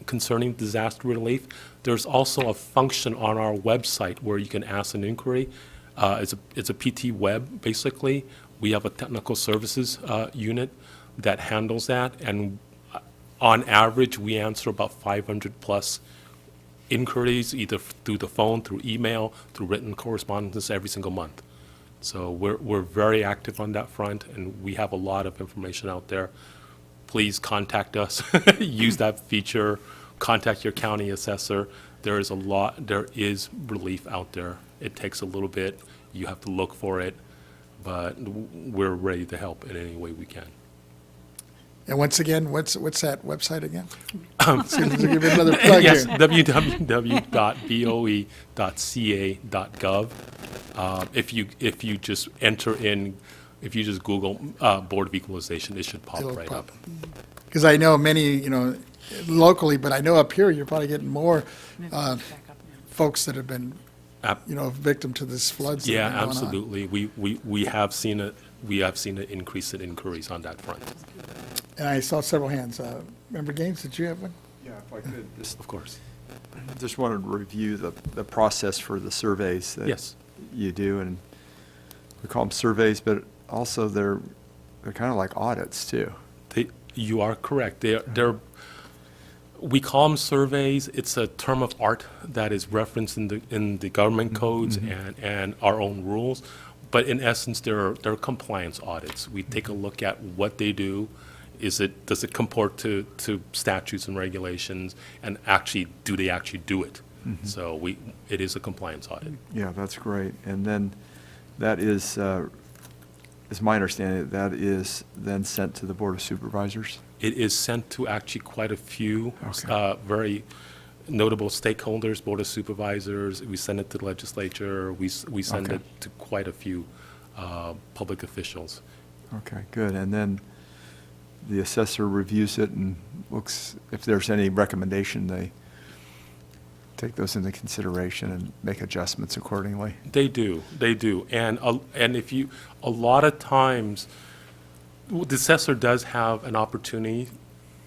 concerning disaster relief, there's also a function on our website where you can ask an inquiry. It's a PT web, basically. We have a technical services unit that handles that, and on average, we answer about 500 plus inquiries, either through the phone, through email, through written correspondence every single month. So we're very active on that front, and we have a lot of information out there. Please contact us, use that feature, contact your county assessor. There is relief out there. It takes a little bit, you have to look for it, but we're ready to help in any way we can. And once again, what's that website again? Excuse me, to give it another plug Yes, here. www.boe.ca.gov. If you just enter in, if you just Google Board of Equalization, it should pop right up. Because I know many, locally, but I know up here, you're probably getting more folks that have been, Ab- victim to this floods that Yeah, have been going on. absolutely. We have seen an increase in inquiries on that front. And I saw several hands. Member Gaines, did you have one? Yeah, if I could, Of course. just wanted to review the process for the surveys that Yes. you do, and we call them surveys, but also they're kind of like audits too. You are correct. We call them surveys. It's a term of art that is referenced in the government codes and our own rules. But in essence, they're compliance audits. We take a look at what they do. Does it comport to statutes and regulations, and do they actually do it? So it is a compliance audit. Yeah, that's great. And then that is my understanding, that is then sent to the Board of Supervisors? It is sent to actually quite a few Okay. very notable stakeholders, Board of Supervisors. We send it to the legislature. We send Okay. it to quite a few public officials. Okay, good. And then the assessor reviews it and looks, if there's any recommendation, they take those into consideration and make adjustments accordingly. They do. And a lot of times, the assessor does have an opportunity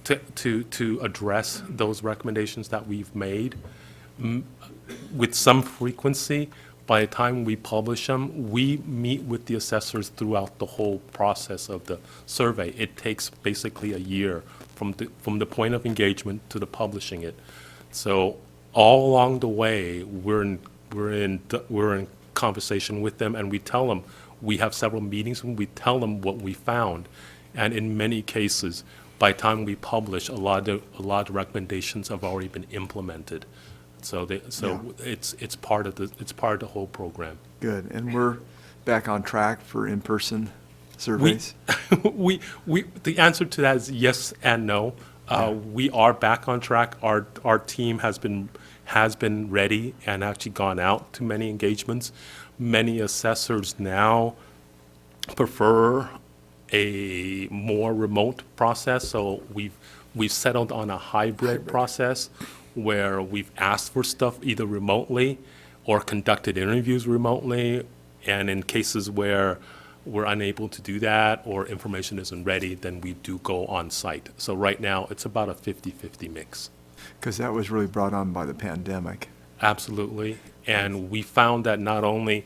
to address those recommendations that we've made with some frequency. By the time we publish them, we meet with the assessors throughout the whole process of the survey. It takes basically a year from the point of engagement to the publishing it. So all along the way, we're in conversation with them, and we tell them, we have several meetings, and we tell them what we found. And in many cases, by the time we publish, a lot of recommendations have already been implemented. So it's part of the whole program. Good. And we're back on track for in-person surveys? The answer to that is yes and no. We are back on track. Our team has been ready and actually gone out to many engagements. Many assessors now prefer a more remote process, so we've settled on a hybrid process where we've asked for stuff either remotely or conducted interviews remotely, and in cases where we're unable to do that or information isn't ready, then we do go on site. So right now, it's about a 50-50 mix. Because that was really brought on by the pandemic. Absolutely. And we found that not only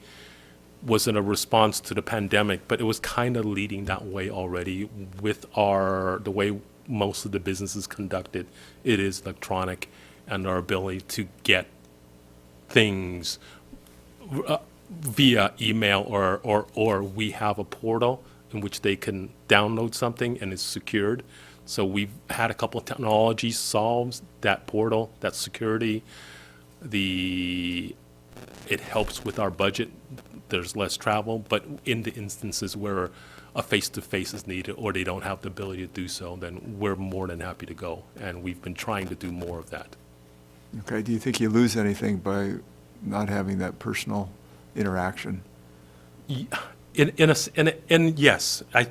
was it a response to the pandemic, but it was kind of leading that way already with the way most of the business is conducted. It is electronic, and our ability to get things via email or we have a portal in which they can download something and it's secured. So we've had a couple of technologies solves that portal, that security. It helps with our budget. There's less travel, but in the instances where a face-to-face is needed or they don't have the ability to do so, then we're more than happy to go. And we've been trying to do more of that. Okay, do you think you lose anything by not having that personal interaction? Yes,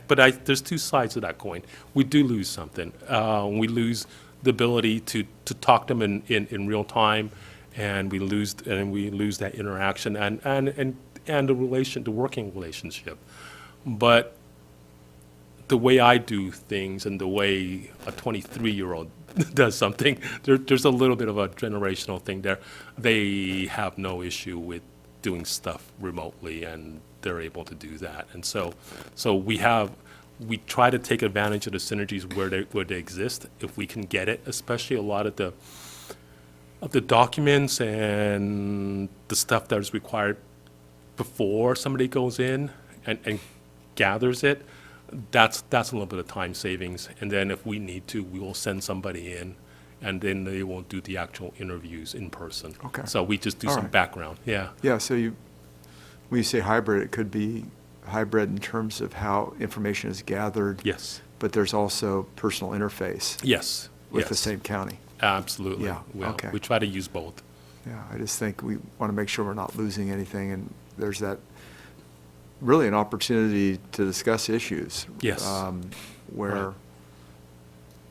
but there's two sides of that coin. We do lose something. We lose the ability to talk to them in real time, and we lose that interaction and the working relationship. But the way I do things and the way a 23-year-old does something, there's a little bit of a generational thing there. They have no issue with doing stuff remotely, and they're able to do that. And so we try to take advantage of the synergies where they exist, if we can get it, especially a lot of the documents and the stuff that is required before somebody goes in and gathers it, that's a little bit of time savings. And then if we need to, we will send somebody in, and then they won't do the actual interviews in person. Okay. So we just do All some right. background, yeah. Yeah, so when you say hybrid, it could be hybrid in terms of how information is gathered. Yes, But there's also personal interface yes, with the yes. same county. Absolutely. Yeah, okay. We try to use both. Yeah, I just think we want to make sure we're not losing anything, and there's really an opportunity to discuss issues. Yes. Where,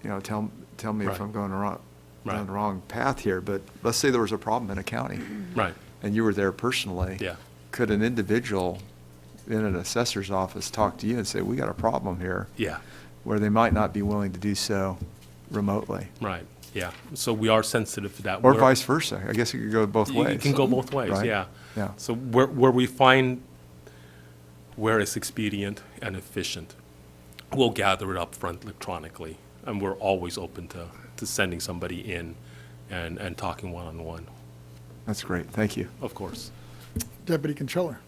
Right. tell me if Right. I'm going down Right. the wrong path here, but let's say there was a problem in a county, Right, and you were there personally. yeah, Could an individual in an assessor's office talk to you and say, we got a problem here, yeah, where they might not be willing to do so remotely? right, yeah. So we are sensitive to that. Or Where- vice versa. I guess it could go both ways. It can go both ways, Right. yeah. Yeah. So where we find where it's expedient and efficient, we'll gather it up front electronically, and we're always open to sending somebody in and talking one-on-one, That's great. Thank you. of course. Deputy Controller.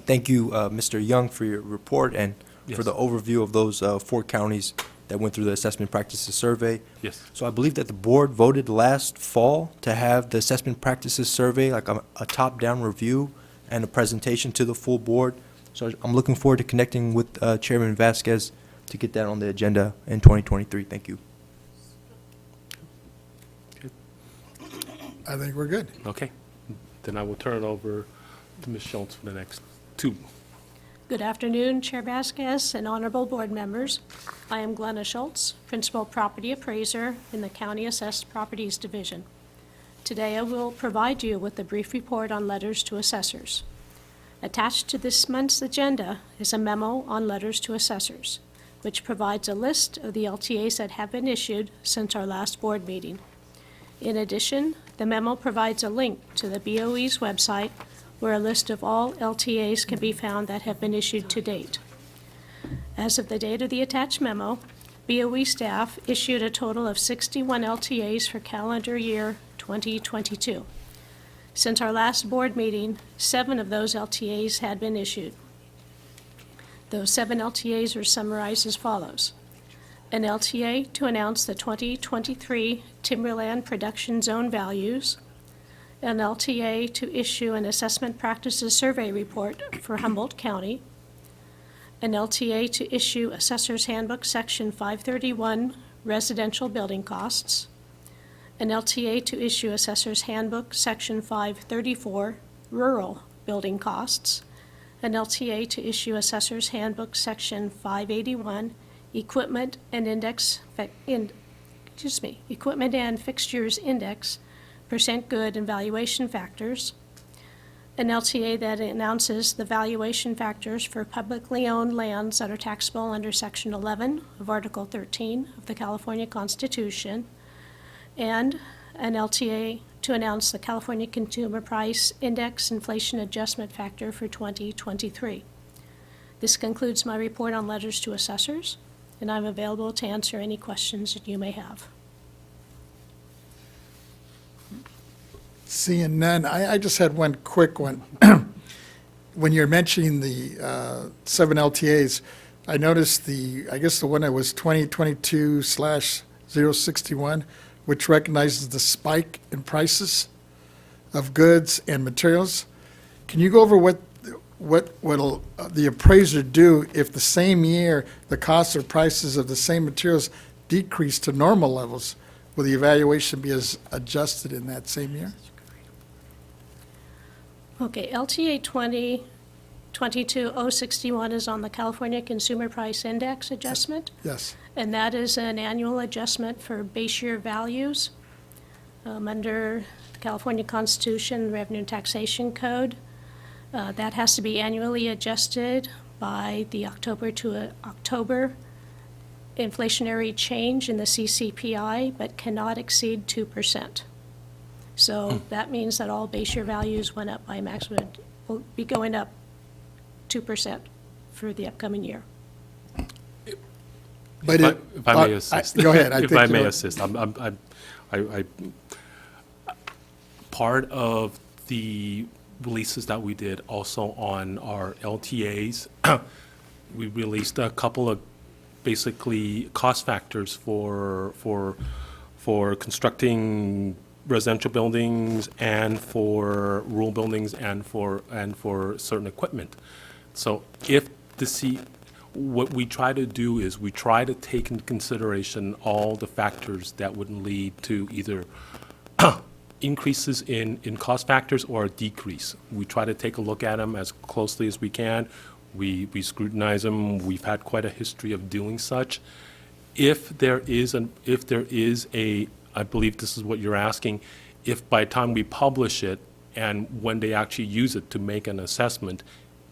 Thank you, Mr. Young, for your report and for Yes. the overview of those 4 counties that went through the assessment practices survey. Yes, So I believe that the board voted last fall to have the assessment practices survey, like a top-down review and a presentation to the full board. So I'm looking forward to connecting with Chairman Vasquez to get that on the agenda in 2023. Thank you. I think we're good. okay. Then I will turn it over to Ms. Schultz for the next 2. Good afternoon, Chair Vasquez and honorable board members. I am Glenna Schultz, Principal Property Appraiser in the County Assessed Properties Division. Today, I will provide you with a brief report on letters to assessors. Attached to this month's agenda is a memo on letters to assessors, which provides a list of the LTAs that have been issued since our last board meeting. In addition, the memo provides a link to the BOE's website where a list of all LTAs can be found that have been issued to date. As of the date of the attached memo, BOE staff issued a total of 61 LTAs for calendar year 2022. Since our last board meeting, 7 of those LTAs had been issued. Those 7 LTAs are summarized as follows. An LTA to announce the 2023 timberland production zone values, an LTA to issue an assessment practices survey report for Humboldt County, an LTA to issue Assessor's Handbook Section 531 residential building costs, an LTA to issue Assessor's Handbook Section 534 rural building costs, an LTA to issue Assessor's Handbook Section 581 equipment and equipment and fixtures index, percent good and valuation factors, an LTA that announces the valuation factors for publicly owned lands that are taxable under Section 11 of Article 13 of the California Constitution, and an LTA to announce the California Consumer Price Index Inflation Adjustment Factor for 2023. This concludes my report on letters to assessors, and I'm available to answer any questions that you may have. Seeing none, I just had one quick one. When you're mentioning the 7 LTAs, I noticed I guess the one that was 2022/061, which recognizes the spike in prices of goods and materials. Can you go over what'll the appraiser do if the same year the costs or prices of the same materials decrease to normal levels? Will the evaluation be adjusted in that same year? Okay, LTA 2022-061 is on the California Consumer Price Index adjustment, Yes. and that is an annual adjustment for base year values under the California Constitution Revenue and Taxation Code. That has to be annually adjusted by the October to October inflationary change in the CCPI, but cannot exceed 2%. So that means that all base year values went up by a maximum, will be going up 2% for the upcoming year. But If I may assist. Go ahead. If I may assist, part of the releases that we did also on our LTAs. We released a couple of basically cost factors for constructing residential buildings and for rural buildings and for certain equipment. So if what we try to do is we try to take into consideration all the factors that would lead to either increases in cost factors or a decrease. We try to take a look at them as closely as we can. We scrutinize them. We've had quite a history of doing such. If there is I believe this is what you're asking, if by the time we publish it and when they actually use it to make an assessment,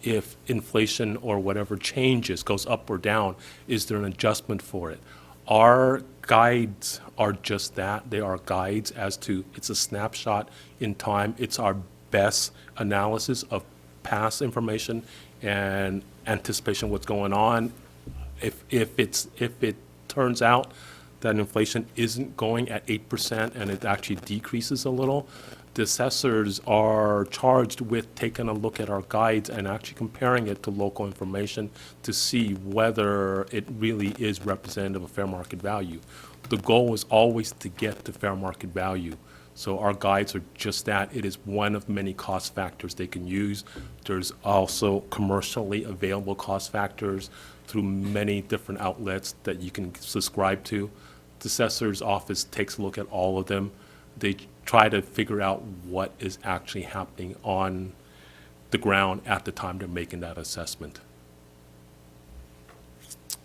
if inflation or whatever changes, goes up or down, is there an adjustment for it? Our guides are just that. They are guides as to, it's a snapshot in time. It's our best analysis of past information and anticipation of what's going on. If it turns out that inflation isn't going at 8% and it actually decreases a little, the assessors are charged with taking a look at our guides and actually comparing it to local information to see whether it really is representative of fair market value. The goal is always to get to fair market value. So our guides are just that. It is one of many cost factors they can use. There's also commercially available cost factors through many different outlets that you can subscribe to. The assessor's office takes a look at all of them. They try to figure out what is actually happening on the ground at the time they're making that assessment.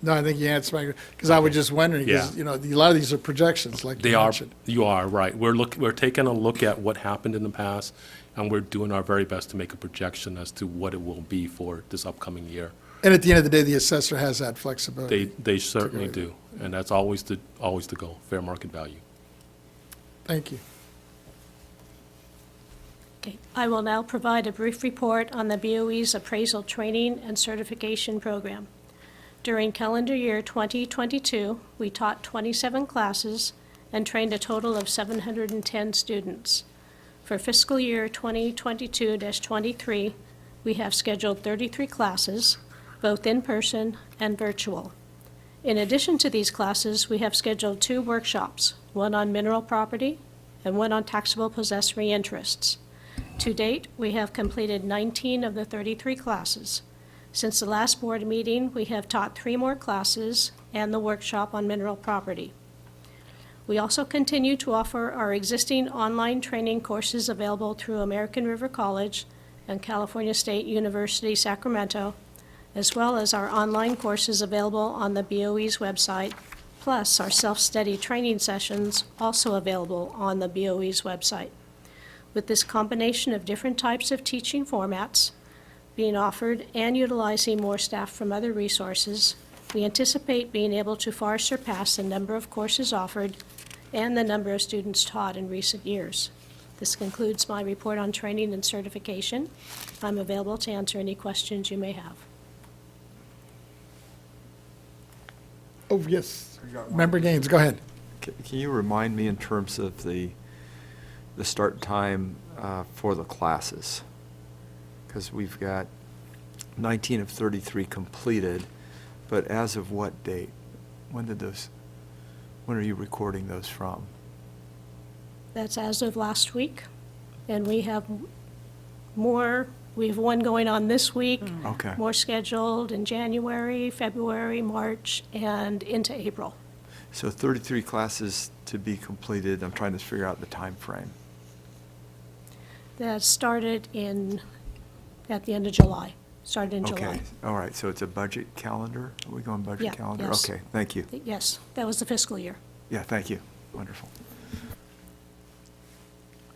No, I think you answered my, because I was just wondering, because, Yeah. a lot of these are projections, like They you are, mentioned. you are right. We're taking a look at what happened in the past, and we're doing our very best to make a projection as to what it will be for this upcoming year. And at the end of the day, the assessor has that flexibility. They certainly do, and that's always the goal, fair market value. Thank you. Okay, I will now provide a brief report on the BOE's appraisal training and certification program. During calendar year 2022, we taught 27 classes and trained a total of 710 students. For fiscal year 2022-23, we have scheduled 33 classes, both in person and virtual. In addition to these classes, we have scheduled 2 workshops, one on mineral property and one on taxable possessory interests. To date, we have completed 19 of the 33 classes. Since the last board meeting, we have taught 3 more classes and the workshop on mineral property. We also continue to offer our existing online training courses available through American River College and California State University, Sacramento, as well as our online courses available on the BOE's website, plus our self-study training sessions also available on the BOE's website. With this combination of different types of teaching formats being offered and utilizing more staff from other resources, we anticipate being able to far surpass the number of courses offered and the number of students taught in recent years. This concludes my report on training and certification. I'm available to answer any questions you may have. Oh, yes. Member Gaines, go ahead. Can you remind me in terms of the start time for the classes? Because we've got 19 of 33 completed, but as of what date? When are you recording those from? That's as of last week, and we have more. We have one going on this week. Okay. More scheduled in January, February, March, and into April. So 33 classes to be completed. I'm trying to figure out the time frame. That started at the end of July. Started in July. Okay, all right, so it's a budget calendar? Are we going budget Yeah, calendar? yes. Okay, thank you. Yes, that was the fiscal year. Yeah, thank you. Wonderful.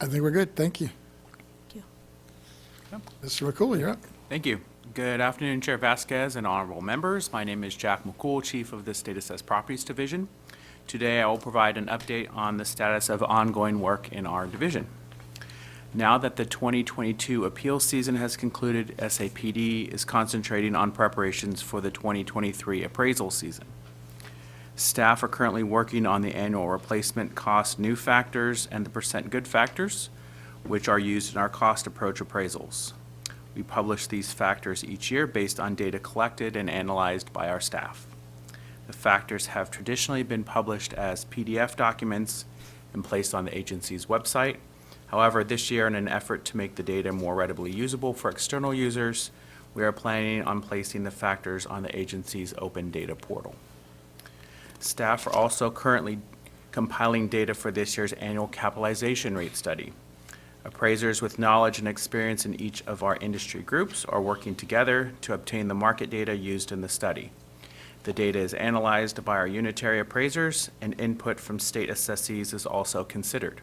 I think we're good. Thank you. Thank you. Mr. McCool, you're up. Thank you. Good afternoon, Chair Vasquez and honorable members. My name is Jack McCool, Chief of the State Assessed Properties Division. Today, I will provide an update on the status of ongoing work in our division. Now that the 2022 appeal season has concluded, SAPD is concentrating on preparations for the 2023 appraisal season. Staff are currently working on the annual replacement cost new factors and the percent good factors. which are used in our cost approach appraisals. We publish these factors each year based on data collected and analyzed by our staff. The factors have traditionally been published as PDF documents and placed on the agency's website. However, this year, in an effort to make the data more readily usable for external users, we are planning on placing the factors on the agency's open data portal. Staff are also currently compiling data for this year's annual capitalization rate study. Appraisers with knowledge and experience in each of our industry groups are working together to obtain the market data used in the study. The data is analyzed by our unitary appraisers, and input from state assessees is also considered.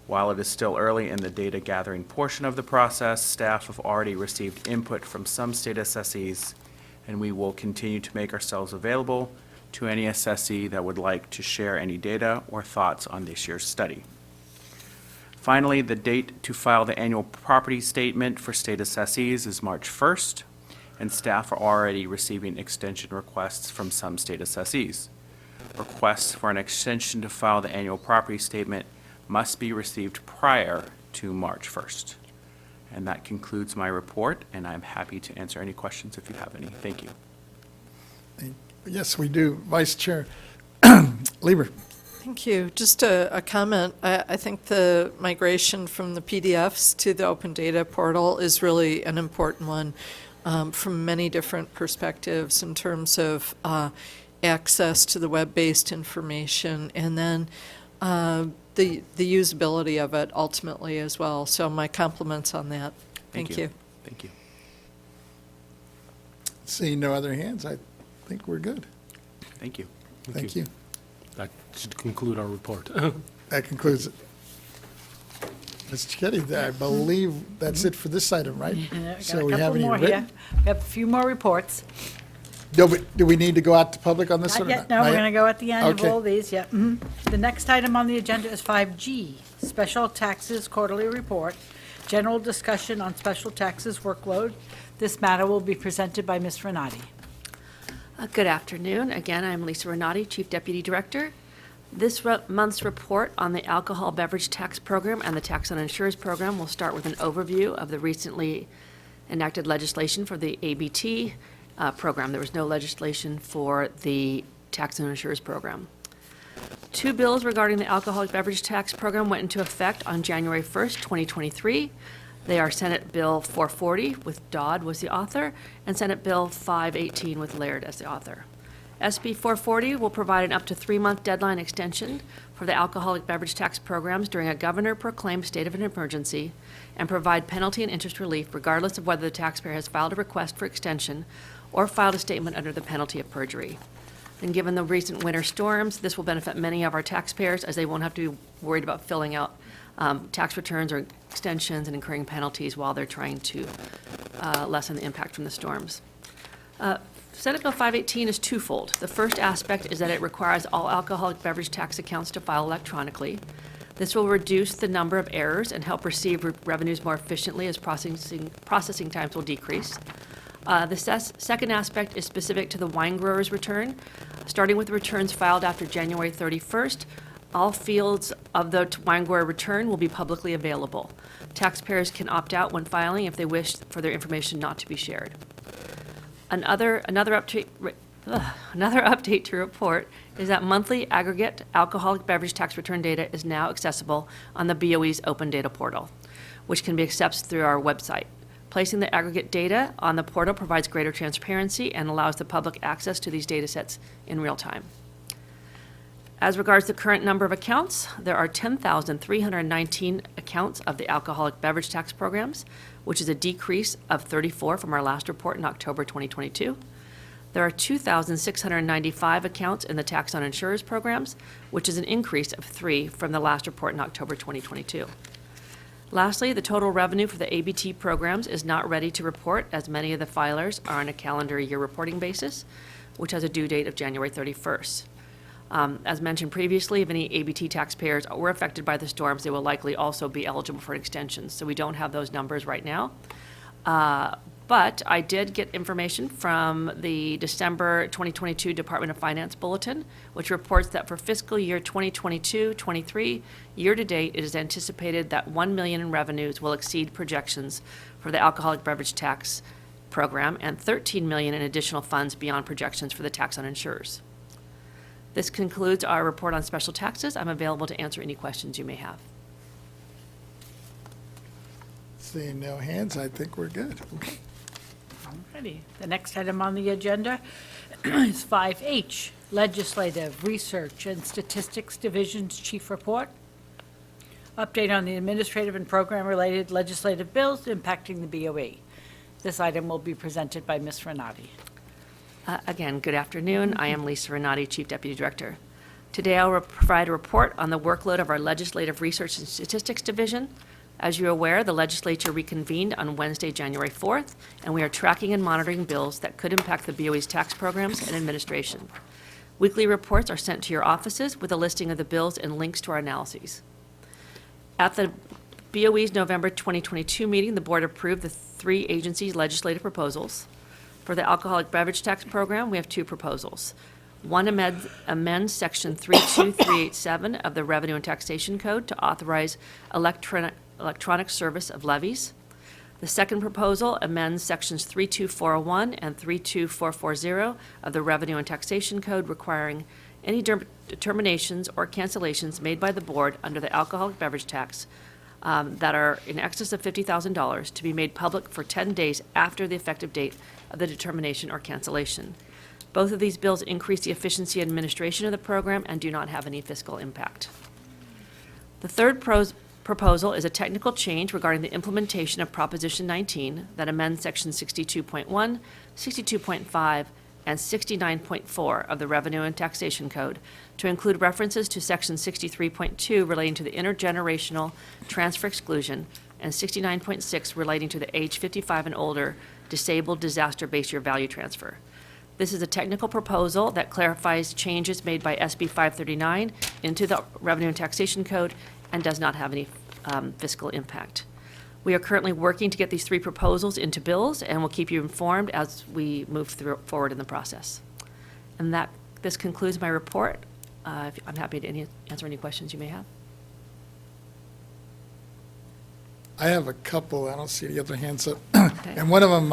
While it is still early in the data gathering portion of the process, staff have already received input from some state assessees, and we will continue to make ourselves available to any assessee that would like to share any data or thoughts on this year's study. Finally, the date to file the annual property statement for state assessees is March 1st, and staff are already receiving extension requests from some state assessees. Requests for an extension to file the annual property statement must be received prior to March 1st. And that concludes my report, and I'm happy to answer any questions if you have any. Thank you. Yes, we do. Vice Chair Lieber. Thank you. Just a comment. I think the migration from the PDFs to the open data portal is really an important one from many different perspectives in terms of access to the web-based information and then the usability of it ultimately as well. So my compliments on that. Thank you. Thank you. Seeing no other hands, I think we're good. Thank you. Thank you. That should conclude our report. That concludes it. Ms. Chiquetti, I believe that's it for this item, right? Yeah, So got we a have couple any more written? here. We have a few more reports. Do we need to go out to public on this Not one? or yet, not? no, Not we're yet? going to go at the end of Okay. all these, yeah. Mhm. The next item on the agenda is 5G, Special Taxes Quarterly Report, General Discussion on Special Taxes Workload. This matter will be presented by Ms. Renati. Good afternoon. Again, I'm Lisa Renati, Chief Deputy Director. This month's report on the Alcohol Beverage Tax Program and the Tax on Insurers Program will start with an overview of the recently enacted legislation for the ABT program. There was no legislation for the Tax on Insurers Program. Two bills regarding the Alcoholic Beverage Tax Program went into effect on January 1st, 2023. They are Senate Bill 440, with Dodd was the author, and Senate Bill 518 with Laird as the author. SB 440 will provide an up to 3-month deadline extension for the alcoholic beverage tax programs during a governor-proclaimed state of an emergency and provide penalty and interest relief regardless of whether the taxpayer has filed a request for extension or filed a statement under the penalty of perjury. And given the recent winter storms, this will benefit many of our taxpayers as they won't have to be worried about filling out tax returns or extensions and incurring penalties while they're trying to lessen the impact from the storms. Senate Bill 518 is twofold. The first aspect is that it requires all alcoholic beverage tax accounts to file electronically. This will reduce the number of errors and help receive revenues more efficiently as processing times will decrease. The second aspect is specific to the wine grower's return. Starting with returns filed after January 31st, all fields of the wine grower return will be publicly available. Taxpayers can opt out when filing if they wish for their information not to be shared. Another update to report is that monthly aggregate alcoholic beverage tax return data is now accessible on the BOE's open data portal, which can be accessed through our website. Placing the aggregate data on the portal provides greater transparency and allows the public access to these data sets in real time. As regards the current number of accounts, there are 10,319 accounts of the alcoholic beverage tax programs, which is a decrease of 34 from our last report in October 2022. There are 2,695 accounts in the tax on insurers programs, which is an increase of 3 from the last report in October 2022. Lastly, the total revenue for the ABT programs is not ready to report, as many of the filers are on a calendar year reporting basis, which has a due date of January 31st. As mentioned previously, if any ABT taxpayers were affected by the storms, they will likely also be eligible for an extension. So we don't have those numbers right now. But I did get information from the December 2022 Department of Finance Bulletin, which reports that for fiscal year 2022-23, year-to-date, it is anticipated that $1 million in revenues will exceed projections for the alcoholic beverage tax program and $13 million in additional funds beyond projections for the tax on insurers. This concludes our report on special taxes. I'm available to answer any questions you may have. Seeing no hands, I think we're good. Okay. Alrighty. The next item on the agenda is 5H, Legislative Research and Statistics Division's Chief Report. Update on the administrative and program-related legislative bills impacting the BOE. This item will be presented by Ms. Renati. Again, good afternoon. I am Lisa Renati, Chief Deputy Director. Today, I'll provide a report on the workload of our Legislative Research and Statistics Division. As you're aware, the legislature reconvened on Wednesday, January 4th, and we are tracking and monitoring bills that could impact the BOE's tax programs and administration. Weekly reports are sent to your offices with a listing of the bills and links to our analyses. At the BOE's November 2022 meeting, the board approved the 3 agencies' legislative proposals. For the alcoholic beverage tax program, we have 2 proposals. One amends Section 32387 of the Revenue and Taxation Code to authorize electronic service of levies. The second proposal amends Sections 32401 and 32440 of the Revenue and Taxation Code, requiring any determinations or cancellations made by the board under the alcoholic beverage tax that are in excess of $50,000 to be made public for 10 days after the effective date of the determination or cancellation. Both of these bills increase the efficiency and administration of the program and do not have any fiscal impact. The third proposal is a technical change regarding the implementation of Proposition 19 that amends Section 62.1, 62.5, and 69.4 of the Revenue and Taxation Code to include references to Section 63.2 relating to the intergenerational transfer exclusion and 69.6 relating to the age 55 and older disabled disaster base year value transfer. This is a technical proposal that clarifies changes made by SB 539 into the Revenue and Taxation Code and does not have any fiscal impact. We are currently working to get these 3 proposals into bills, and we'll keep you informed as we move forward in the process. And this concludes my report. I'm happy to answer any questions you may have. I have a couple, I don't see the other hands up. And one of them,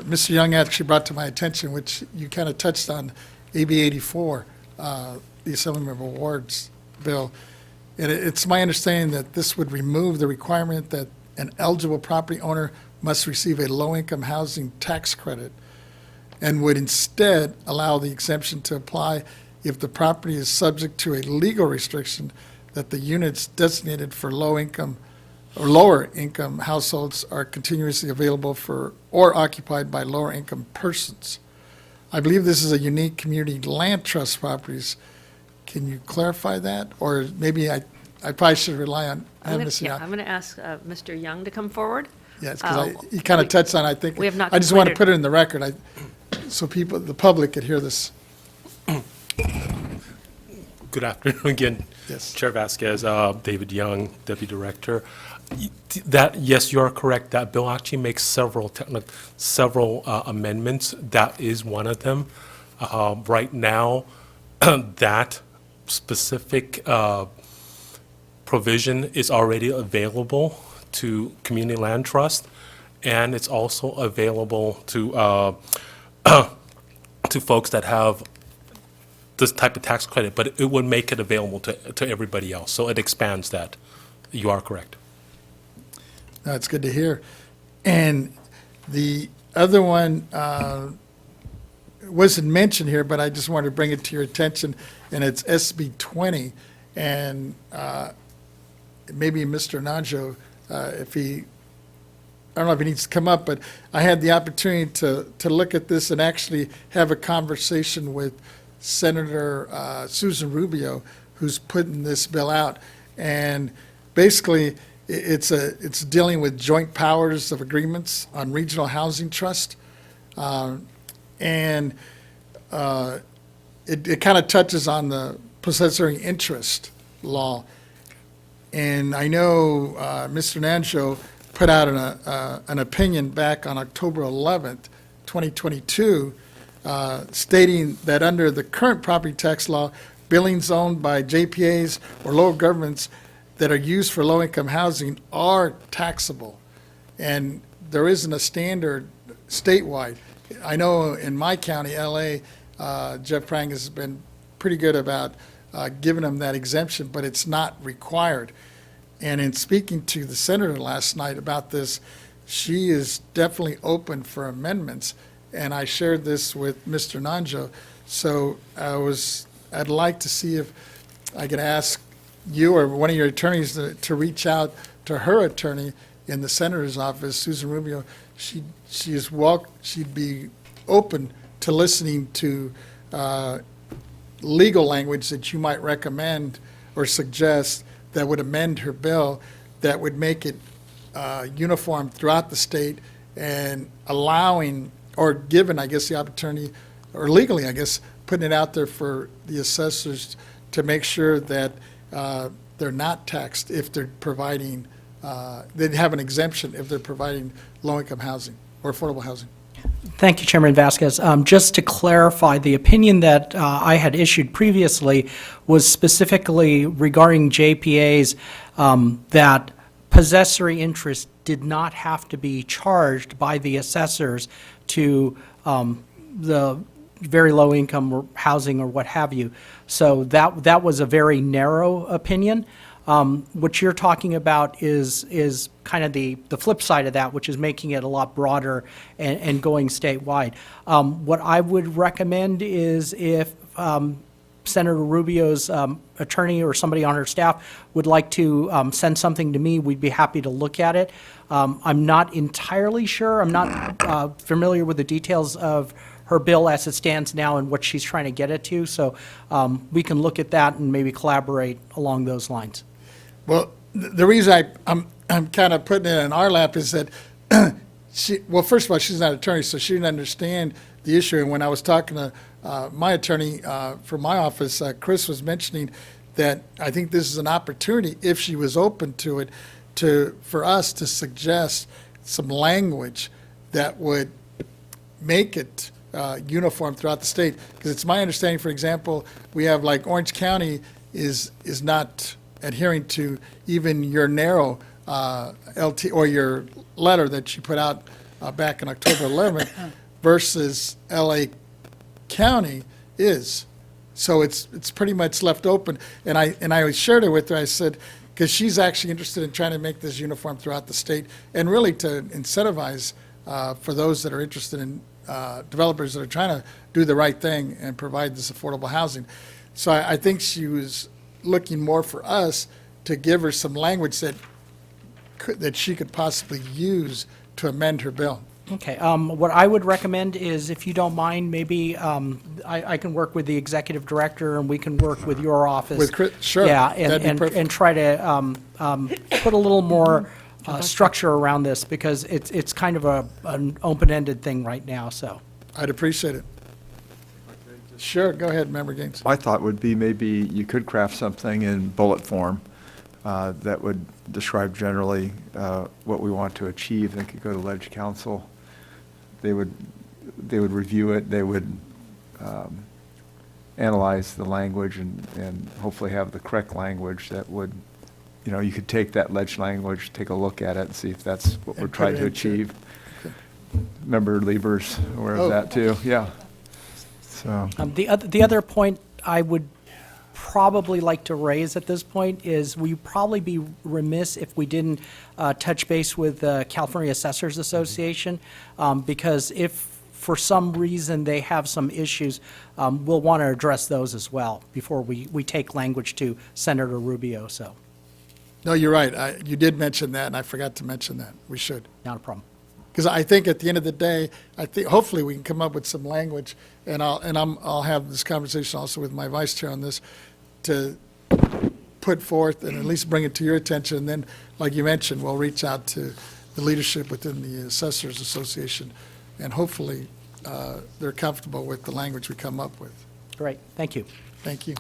Mr. Young actually brought to my attention, which you kind of touched on, AB 84, the Assembly of Awards bill. And it's my understanding that this would remove the requirement that an eligible property owner must receive a low-income housing tax credit and would instead allow the exemption to apply if the property is subject to a legal restriction that the units designated for low-income or lower-income households are continuously available for or occupied by lower-income persons. I believe this is a unique community land trust properties. Can you clarify that? Or maybe I probably should rely on I'm Ms. Young. going to ask Mr. Young to come forward. Yes, because you kind of touched on, I think. We have not I just want to completed- put it in the record, so people, the public could hear this. Good afternoon again. Yes. Chair Vasquez, David Young, Deputy Director. Yes, you are correct. That bill actually makes several amendments. That is one of them. Right now, that specific provision is already available to Community Land Trust, and it's also available to to folks that have this type of tax credit, but it would make it available to everybody else. So it expands that. You are correct. That's good to hear. And the other one wasn't mentioned here, but I just wanted to bring it to your attention, and it's SB 20. And maybe Mr. Najo, if he, I don't know if he needs to come up, but I had the opportunity to look at this and actually have a conversation with Senator Susan Rubio, who's putting this bill out. And basically, it's dealing with joint powers of agreements on regional housing trust. And it kind of touches on the possessory interest law. And I know Mr. Nancho put out an opinion back on October 11th, 2022, stating that under the current property tax law, buildings owned by JPAs or local governments that are used for low-income housing are taxable. And there isn't a standard statewide. I know in my county, LA, Jeff Prang has been pretty good about giving them that exemption, but it's not required. And in speaking to the senator last night about this, she is definitely open for amendments. And I shared this with Mr. Nanjo. So I'd like to see if I could ask you or one of your attorneys to reach out to her attorney in the senator's office, Susan Rubio. She'd be open to listening to legal language that you might recommend or suggest that would amend her bill, that would make it uniform throughout the state and allowing, or given, I guess, the opportunity, or legally, I guess, putting it out there for the assessors to make sure that they're not taxed if they're providing, they have an exemption if they're providing low-income housing or affordable housing. Thank you, Chairman Vasquez. Just to clarify, the opinion that I had issued previously was specifically regarding JPAs, that possessory interest did not have to be charged by the assessors to the very low income housing or what have you. So that was a very narrow opinion. What you're talking about is kind of the flip side of that, which is making it a lot broader and going statewide. What I would recommend is if Senator Rubio's attorney or somebody on her staff would like to send something to me, we'd be happy to look at it. I'm not entirely sure. I'm not familiar with the details of her bill as it stands now and what she's trying to get it to. So we can look at that and maybe collaborate along those lines. Well, the reason I'm kind of putting it in our lap is that well, first of all, she's not an attorney, so she didn't understand the issue. And when I was talking to my attorney for my office, Chris was mentioning that I think this is an opportunity, if she was open to it, for us to suggest some language that would make it uniform throughout the state. Because it's my understanding, for example, we have like Orange County is not adhering to even your narrow LT or your letter that you put out back in October 11th versus LA County is. So it's pretty much left open. And I shared it with her. I said, because she's actually interested in trying to make this uniform throughout the state and really to incentivize for those that are interested in developers that are trying to do the right thing and provide this affordable housing. So I think she was looking more for us to give her some language that she could possibly use to amend her bill. Okay, what I would recommend is, if you don't mind, maybe I can work with the executive director and we can work with your office. With Chris, sure. Yeah, That'd be perfect. and try to put a little more structure around this, because it's kind of an open-ended thing right now, so. I'd appreciate it. Sure, go ahead, Member Gaines. My thought would be maybe you could craft something in bullet form that would describe generally what we want to achieve. They could go to Ledge Council. They would review it. They would analyze the language and hopefully have the correct language that would, you could take that Ledge language, take a look at it and see if that's what we're And put trying it to into- achieve. Member Lieber's aware of that too, yeah. So. The other point I would probably like to raise at this point is we'd probably be remiss if we didn't touch base with the California Assessors Association, because if for some reason they have some issues, we'll want to address those as well before we take language to Senator Rubio, so. No, you're right. You did mention that, and I forgot to mention that. We should. Not a problem. Because I think at the end of the day, I think hopefully we can come up with some language, and I'll have this conversation also with my vice chair on this, to put forth and at least bring it to your attention. And then, like you mentioned, we'll reach out to the leadership within the Assessors Association, and hopefully they're comfortable with the language we come up with. Great, thank you. Thank you.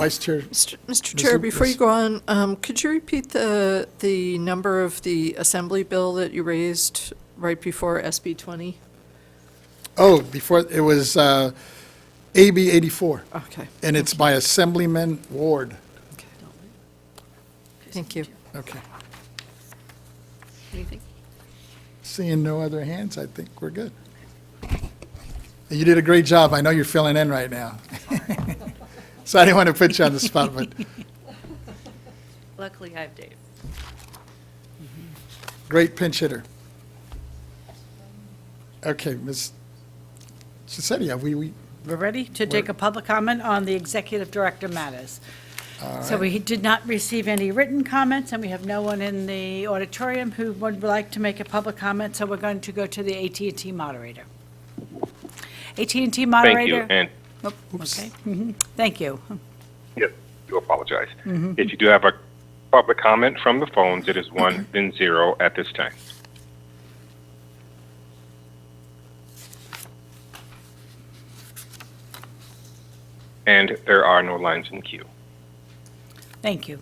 Vice Chair. Mr. Chair, before you go on, could you repeat the number of the Assembly bill that you raised right before SB 20? Oh, before, it was AB 84, Okay, and it's by Assemblyman Ward. thank you. Okay. Anything? Seeing no other hands, I think we're good. You did a great job. I know you're filling in right now. So I didn't want to put you on the spot, but Luckily, I have Dave. great pinch hitter. Okay, Ms. Chisetti, We're ready to take a public comment on the executive director matters. So we did not receive any written comments, and we have no one in the auditorium who would like to make a public comment, so we're going to go to the AT&T moderator. AT&T moderator. Thank you, and Oh, okay. Thank you. yes, do apologize. If you do have a public comment from the phones, it is 1, then 0 at this time. And there are no lines in queue. Thank you.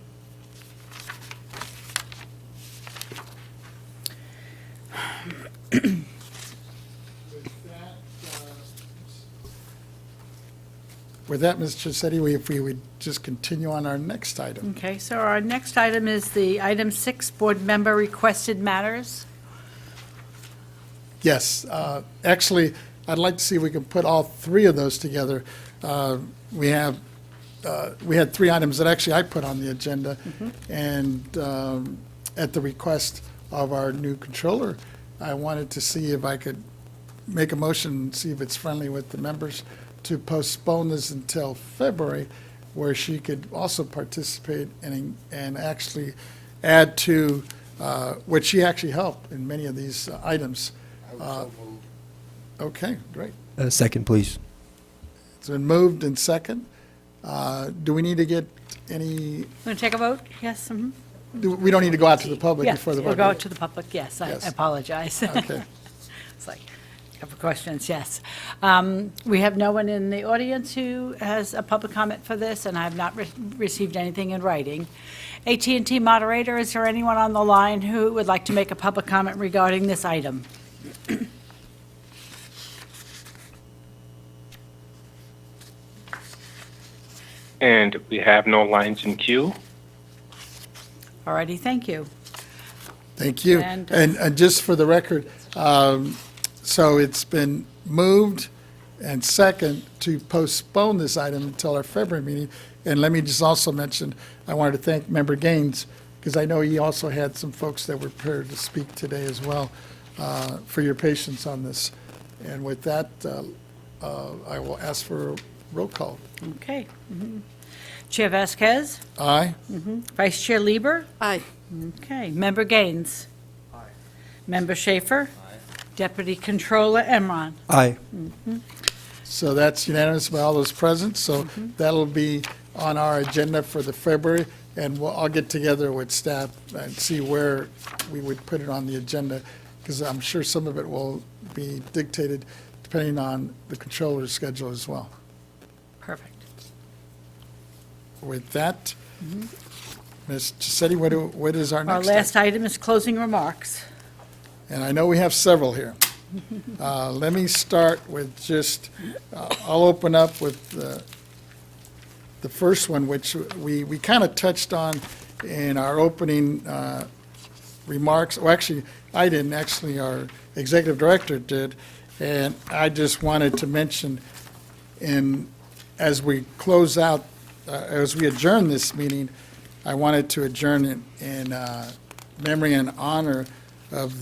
with that, Ms. Chisetti, if we would just continue on our next item. Okay, so our next item is the item 6, board member requested matters. Yes, actually, I'd like to see if we can put all three of those together. We had 3 items that actually I put on the agenda, and at the request of our new controller, I wanted to see if I could make a motion and see if it's friendly with the members to postpone this until February, where she could also participate and actually add to what she actually helped in many of these items. Okay, great. Second, please. It's been moved and second. Do we need to get any, Want to take a vote? Yes? we don't need to go out to the public Yes, before the we'll vote? go out to the public, yes. I Yes. apologize. Okay. It's like a couple questions, yes. We have no one in the audience who has a public comment for this, and I have not received anything in writing. AT&T moderator, is there anyone on the line who would like to make a public comment regarding this item? And we have no lines in queue. Alrighty, thank you. Thank you. And- And just for the record, so it's been moved and second to postpone this item until our February meeting. And let me just also mention, I wanted to thank Member Gaines, because I know he also had some folks that were prepared to speak today as well, for your patience on this. And with that, I will ask for a roll call. Okay. Chair Vasquez? Aye? Vice Chair Lieber? Aye. Okay. Member Gaines? Aye. Member Schaefer? Aye. Deputy Controller Emron? Aye. So that's unanimous by all those present, so that'll be on our agenda for the February, and I'll get together with staff and see where we would put it on the agenda, because I'm sure some of it will be dictated depending on the controller's schedule as well. Perfect. With that, Ms. Chisetti, what is our Our next last item? item is closing remarks. And I know we have several here. Let me start with just, I'll open up with the first one, which we kind of touched on in our opening remarks. Well, actually, I didn't, actually, our executive director did. And I just wanted to mention, as we close out, as we adjourn this meeting, I wanted to adjourn in memory and honor of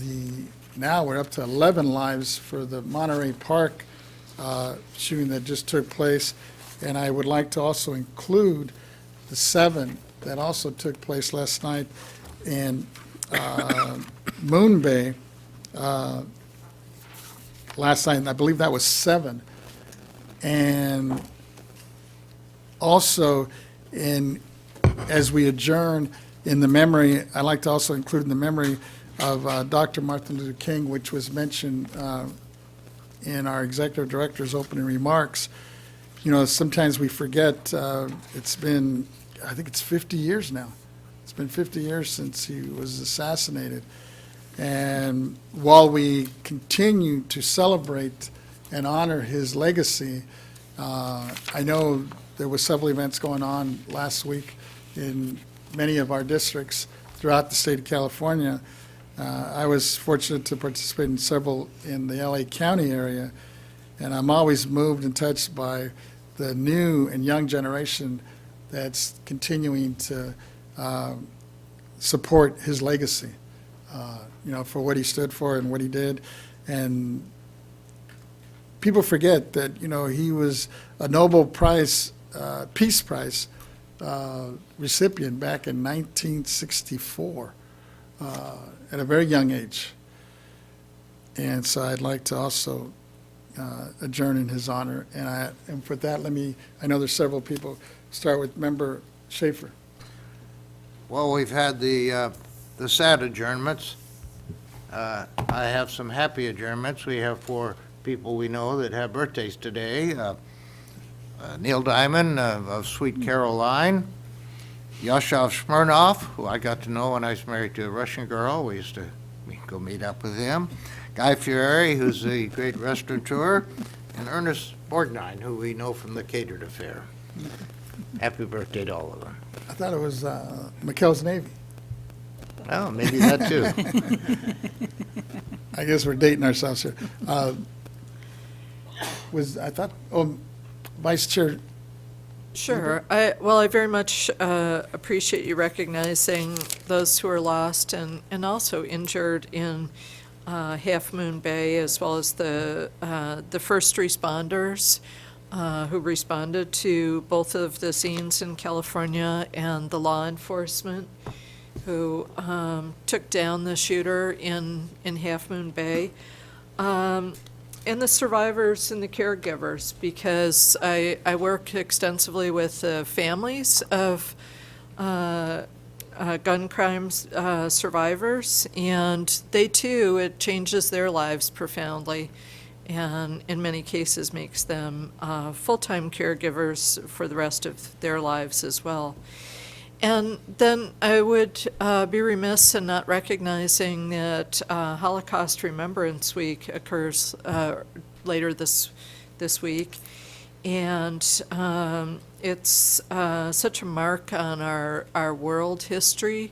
now we're up to 11 lives for the Monterey Park shooting that just took place. And I would like to also include the 7 that also took place last night in Moon Bay last night, and I believe that was 7. And also, as we adjourn in the memory, I'd like to also include in the memory of Dr. Martin Luther King, which was mentioned in our executive director's opening remarks. you know, sometimes we forget, it's been, I think it's 50 years now. It's been 50 years since he was assassinated. And while we continue to celebrate and honor his legacy, I know there were several events going on last week in many of our districts throughout the state of California. I was fortunate to participate in several in the LA County area, and I'm always moved and touched by the new and young generation that's continuing to support his legacy, you know, for what he stood for and what he did. And people forget that, you know, he was a Nobel Prize, Peace Prize recipient back in 1964 at a very young age. And so I'd like to also adjourn in his honor. And for that, I know there's several people. Start with Member Schaefer. Well, we've had the sad adjournments. I have some happy adjournments. We have 4 people we know that have birthdays today. Neil Diamond of Sweet Caroline, Yashov Smirnov, who I got to know when I was married to a Russian girl. We used to go meet up with him. Guy Fieri, who's a great restaurateur, and Ernest Borgnine, who we know from the Catered Affair. Happy birthday to all of them. I thought it was McHale's Navy. Oh, maybe that too. I guess we're dating ourselves here. Vice Chair. Sure. I very much appreciate you recognizing those who are lost and also injured in Half Moon Bay, as well as the first responders who responded to both of the scenes in California, and the law enforcement who took down the shooter in Half Moon Bay. And the survivors and the caregivers, because I work extensively with the families of gun crimes survivors, and they too, it changes their lives profoundly, and in many cases makes them full-time caregivers for the rest of their lives as well. And then I would be remiss in not recognizing that Holocaust Remembrance Week occurs later this week, and it's such a mark on our world history,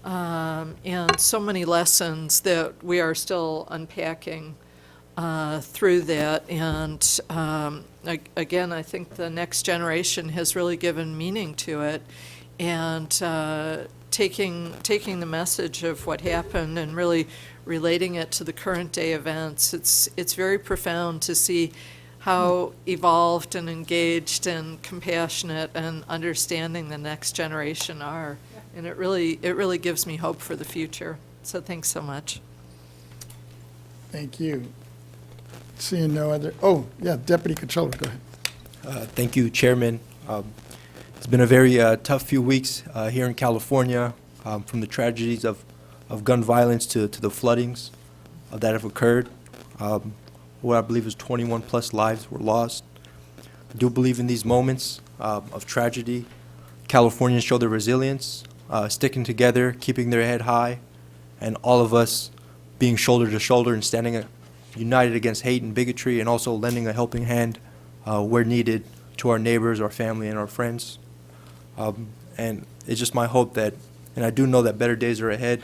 and so many lessons that we are still unpacking through that. And again, I think the next generation has really given meaning to it. And taking the message of what happened and really relating it to the current day events, it's very profound to see how evolved and engaged and compassionate and understanding the next generation are. And it really gives me hope for the future. So thanks so much. Thank you. Seeing no other, Deputy Controller, go ahead. Thank you, Chairman. It's been a very tough few weeks here in California, from the tragedies of gun violence to the floodings that have occurred. What I believe is 21 plus lives were lost. I do believe in these moments of tragedy, Californians show their resilience, sticking together, keeping their head high, and all of us being shoulder to shoulder and standing united against hate and bigotry, and also lending a helping hand where needed to our neighbors, our family, and our friends. And it's just my hope that, and I do know that better days are ahead,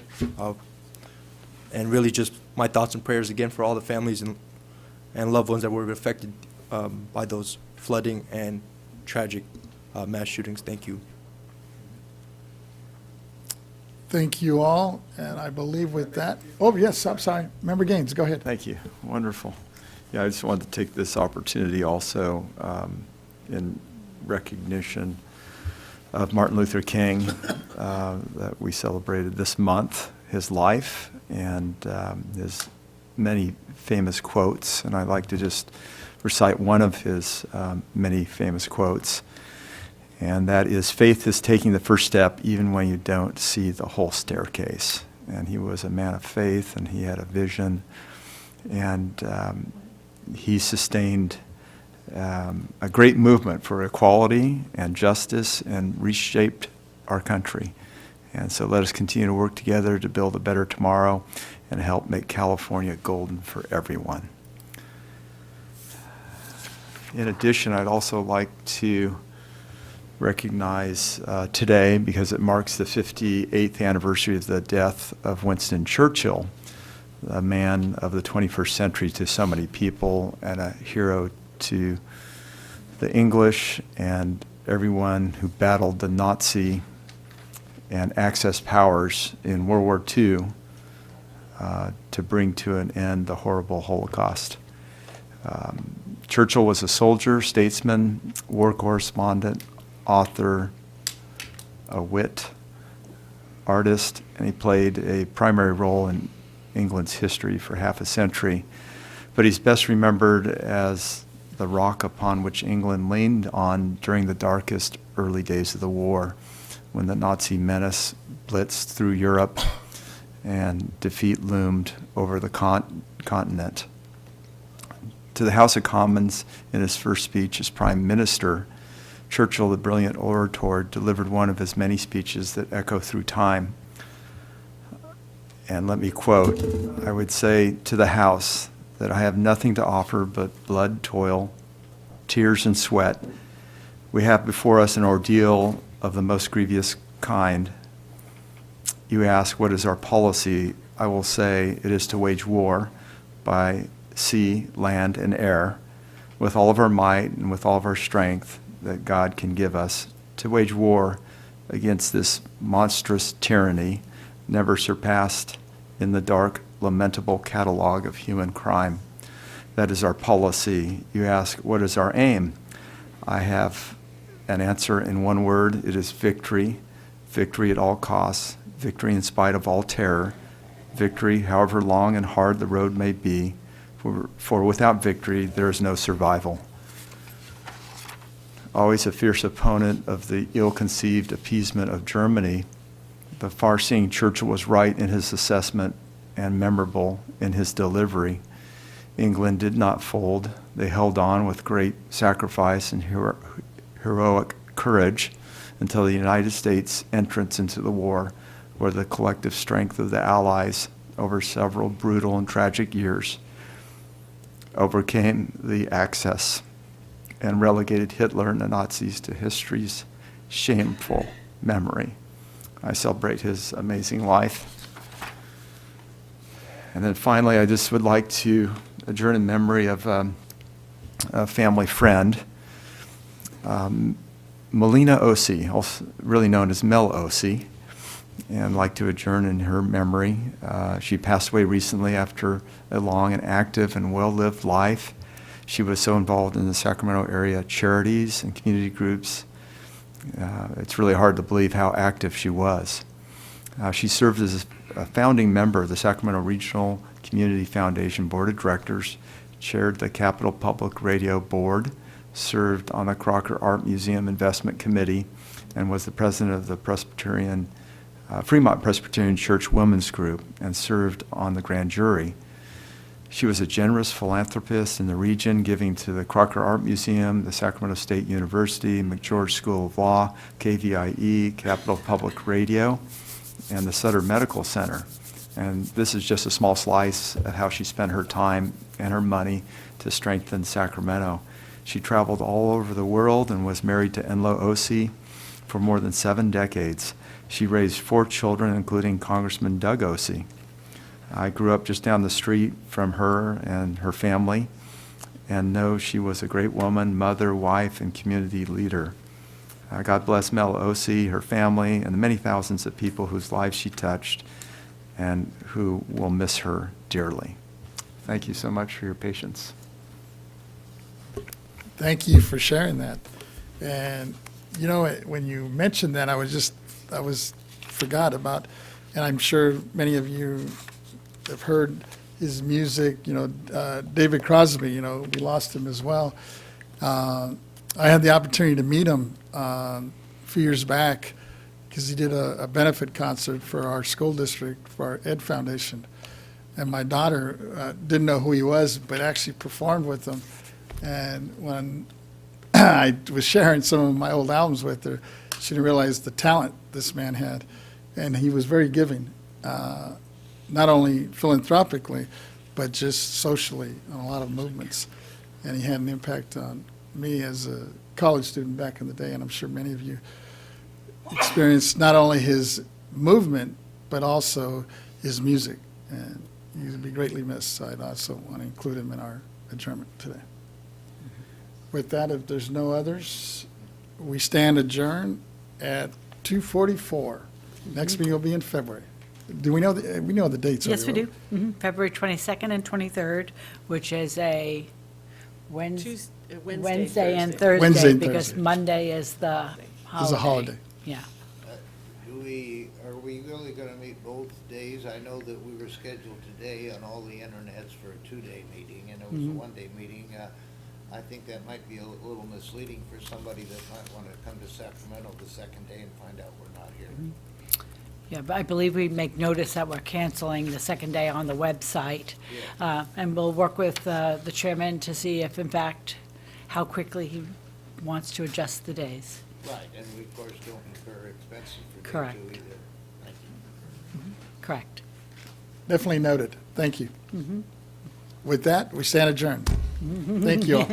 and really just my thoughts and prayers again for all the families and loved ones that were affected by those flooding and tragic mass shootings. Thank you. Thank you all, and I believe with that, oh, yes, I'm sorry, Member Gaines, go ahead. Thank you. Wonderful. Yeah, I just wanted to take this opportunity also in recognition of Martin Luther King that we celebrated this month, his life and his many famous quotes. And I'd like to just recite one of his many famous quotes. And that is, faith is taking the first step even when you don't see the whole staircase. And he was a man of faith, and he had a vision, and he sustained a great movement for equality and justice and reshaped our country. And so let us continue to work together to build a better tomorrow and help make California golden for everyone. In addition, I'd also like to recognize today, because it marks the 58th anniversary of the death of Winston Churchill, a man of the 21st century to so many people and a hero to the English and everyone who battled the Nazi and Axis powers in World War II to bring to an end the horrible Holocaust. Churchill was a soldier, statesman, war correspondent, author, a wit, artist, and he played a primary role in England's history for half a century. But he's best remembered as the rock upon which England leaned on during the darkest early days of the war, when the Nazi menace blitzed through Europe and defeat loomed over the continent. To the House of Commons, in his first speech as Prime Minister, Churchill, the brilliant orator, delivered one of his many speeches that echo through time. And let me quote, I would say to the House that I have nothing to offer but blood, toil, tears, and sweat. We have before us an ordeal of the most grievous kind. You ask, what is our policy? I will say it is to wage war by sea, land, and air, with all of our might and with all of our strength that God can give us, to wage war against this monstrous tyranny never surpassed in the dark, lamentable catalog of human crime. That is our policy. You ask, what is our aim? I have an answer in one word. It is victory. Victory at all costs. Victory in spite of all terror. Victory, however long and hard the road may be. For without victory, there is no survival. Always a fierce opponent of the ill-conceived appeasement of Germany, the far-seeing Churchill was right in his assessment and memorable in his delivery. England did not fold. They held on with great sacrifice and heroic courage until the United States' entrance into the war, where the collective strength of the Allies over several brutal and tragic years overcame the Axis and relegated Hitler and the Nazis to history's shameful memory. I celebrate his amazing life. And then finally, I just would like to adjourn in memory of a family friend, Melina Osi, also really known as Mel Osi, and like to adjourn in her memory. She passed away recently after a long and active and well-lived life. She was so involved in the Sacramento area charities and community groups. It's really hard to believe how active she was. She served as a founding member of the Sacramento Regional Community Foundation Board of Directors, chaired the Capitol Public Radio Board, served on the Crocker Art Museum Investment Committee, and was the president of the Fremont Presbyterian Church Women's Group, and served on the grand jury. She was a generous philanthropist in the region, giving to the Crocker Art Museum, the Sacramento State University, McGeorge School of Law, KVIE, Capitol Public Radio, and the Sutter Medical Center. And this is just a small slice of how she spent her time and her money to strengthen Sacramento. She traveled all over the world and was married to Enlo Osi for more than 7 decades. She raised 4 children, including Congressman Doug Osi. I grew up just down the street from her and her family, and know she was a great woman, mother, wife, and community leader. God bless Mel Osi, her family, and the many thousands of people whose lives she touched and who will miss her dearly. Thank you so much for your patience. Thank you for sharing that. And, you know, when you mentioned that, I forgot about, and I'm sure many of you have heard his music, David Crosby, we lost him as well. I had the opportunity to meet him a few years back because he did a benefit concert for our school district, for our Ed Foundation. And my daughter didn't know who he was, but actually performed with him And when I was sharing some of my old albums with her, she didn't realize the talent this man had. And he was very giving, not only philanthropically, but just socially on a lot of movements. And he had an impact on me as a college student back in the day, and I'm sure many of you experienced not only his movement, but also his music. And he would be greatly missed, so I'd also want to include him in our adjournment today. With that, if there's no others, we stand adjourned at 2:44. Next meeting will be in February. Do we know, we know the dates Yes, we already, do. right? Mhm. February 22nd and 23rd, which is a Wednesday and Wednesday Thursday, and because Thursday. Monday is the holiday. It's a holiday. Yeah. Are we really going to meet both days? I know that we were scheduled today on all the internets for a two-day meeting, and it was a one-day meeting. I think that might be a little misleading for somebody that might want to come to Sacramento the second day and find out we're not here. Yeah, but I believe we make notice that we're canceling the second day on the website. And we'll work with the chairman to see if, in fact, how quickly he wants to adjust the days. Right, and we, of course, don't incur expenses for day Correct. two either. Thank you. Correct. Definitely noted. Thank you. With that, we stand adjourned. Thank you all.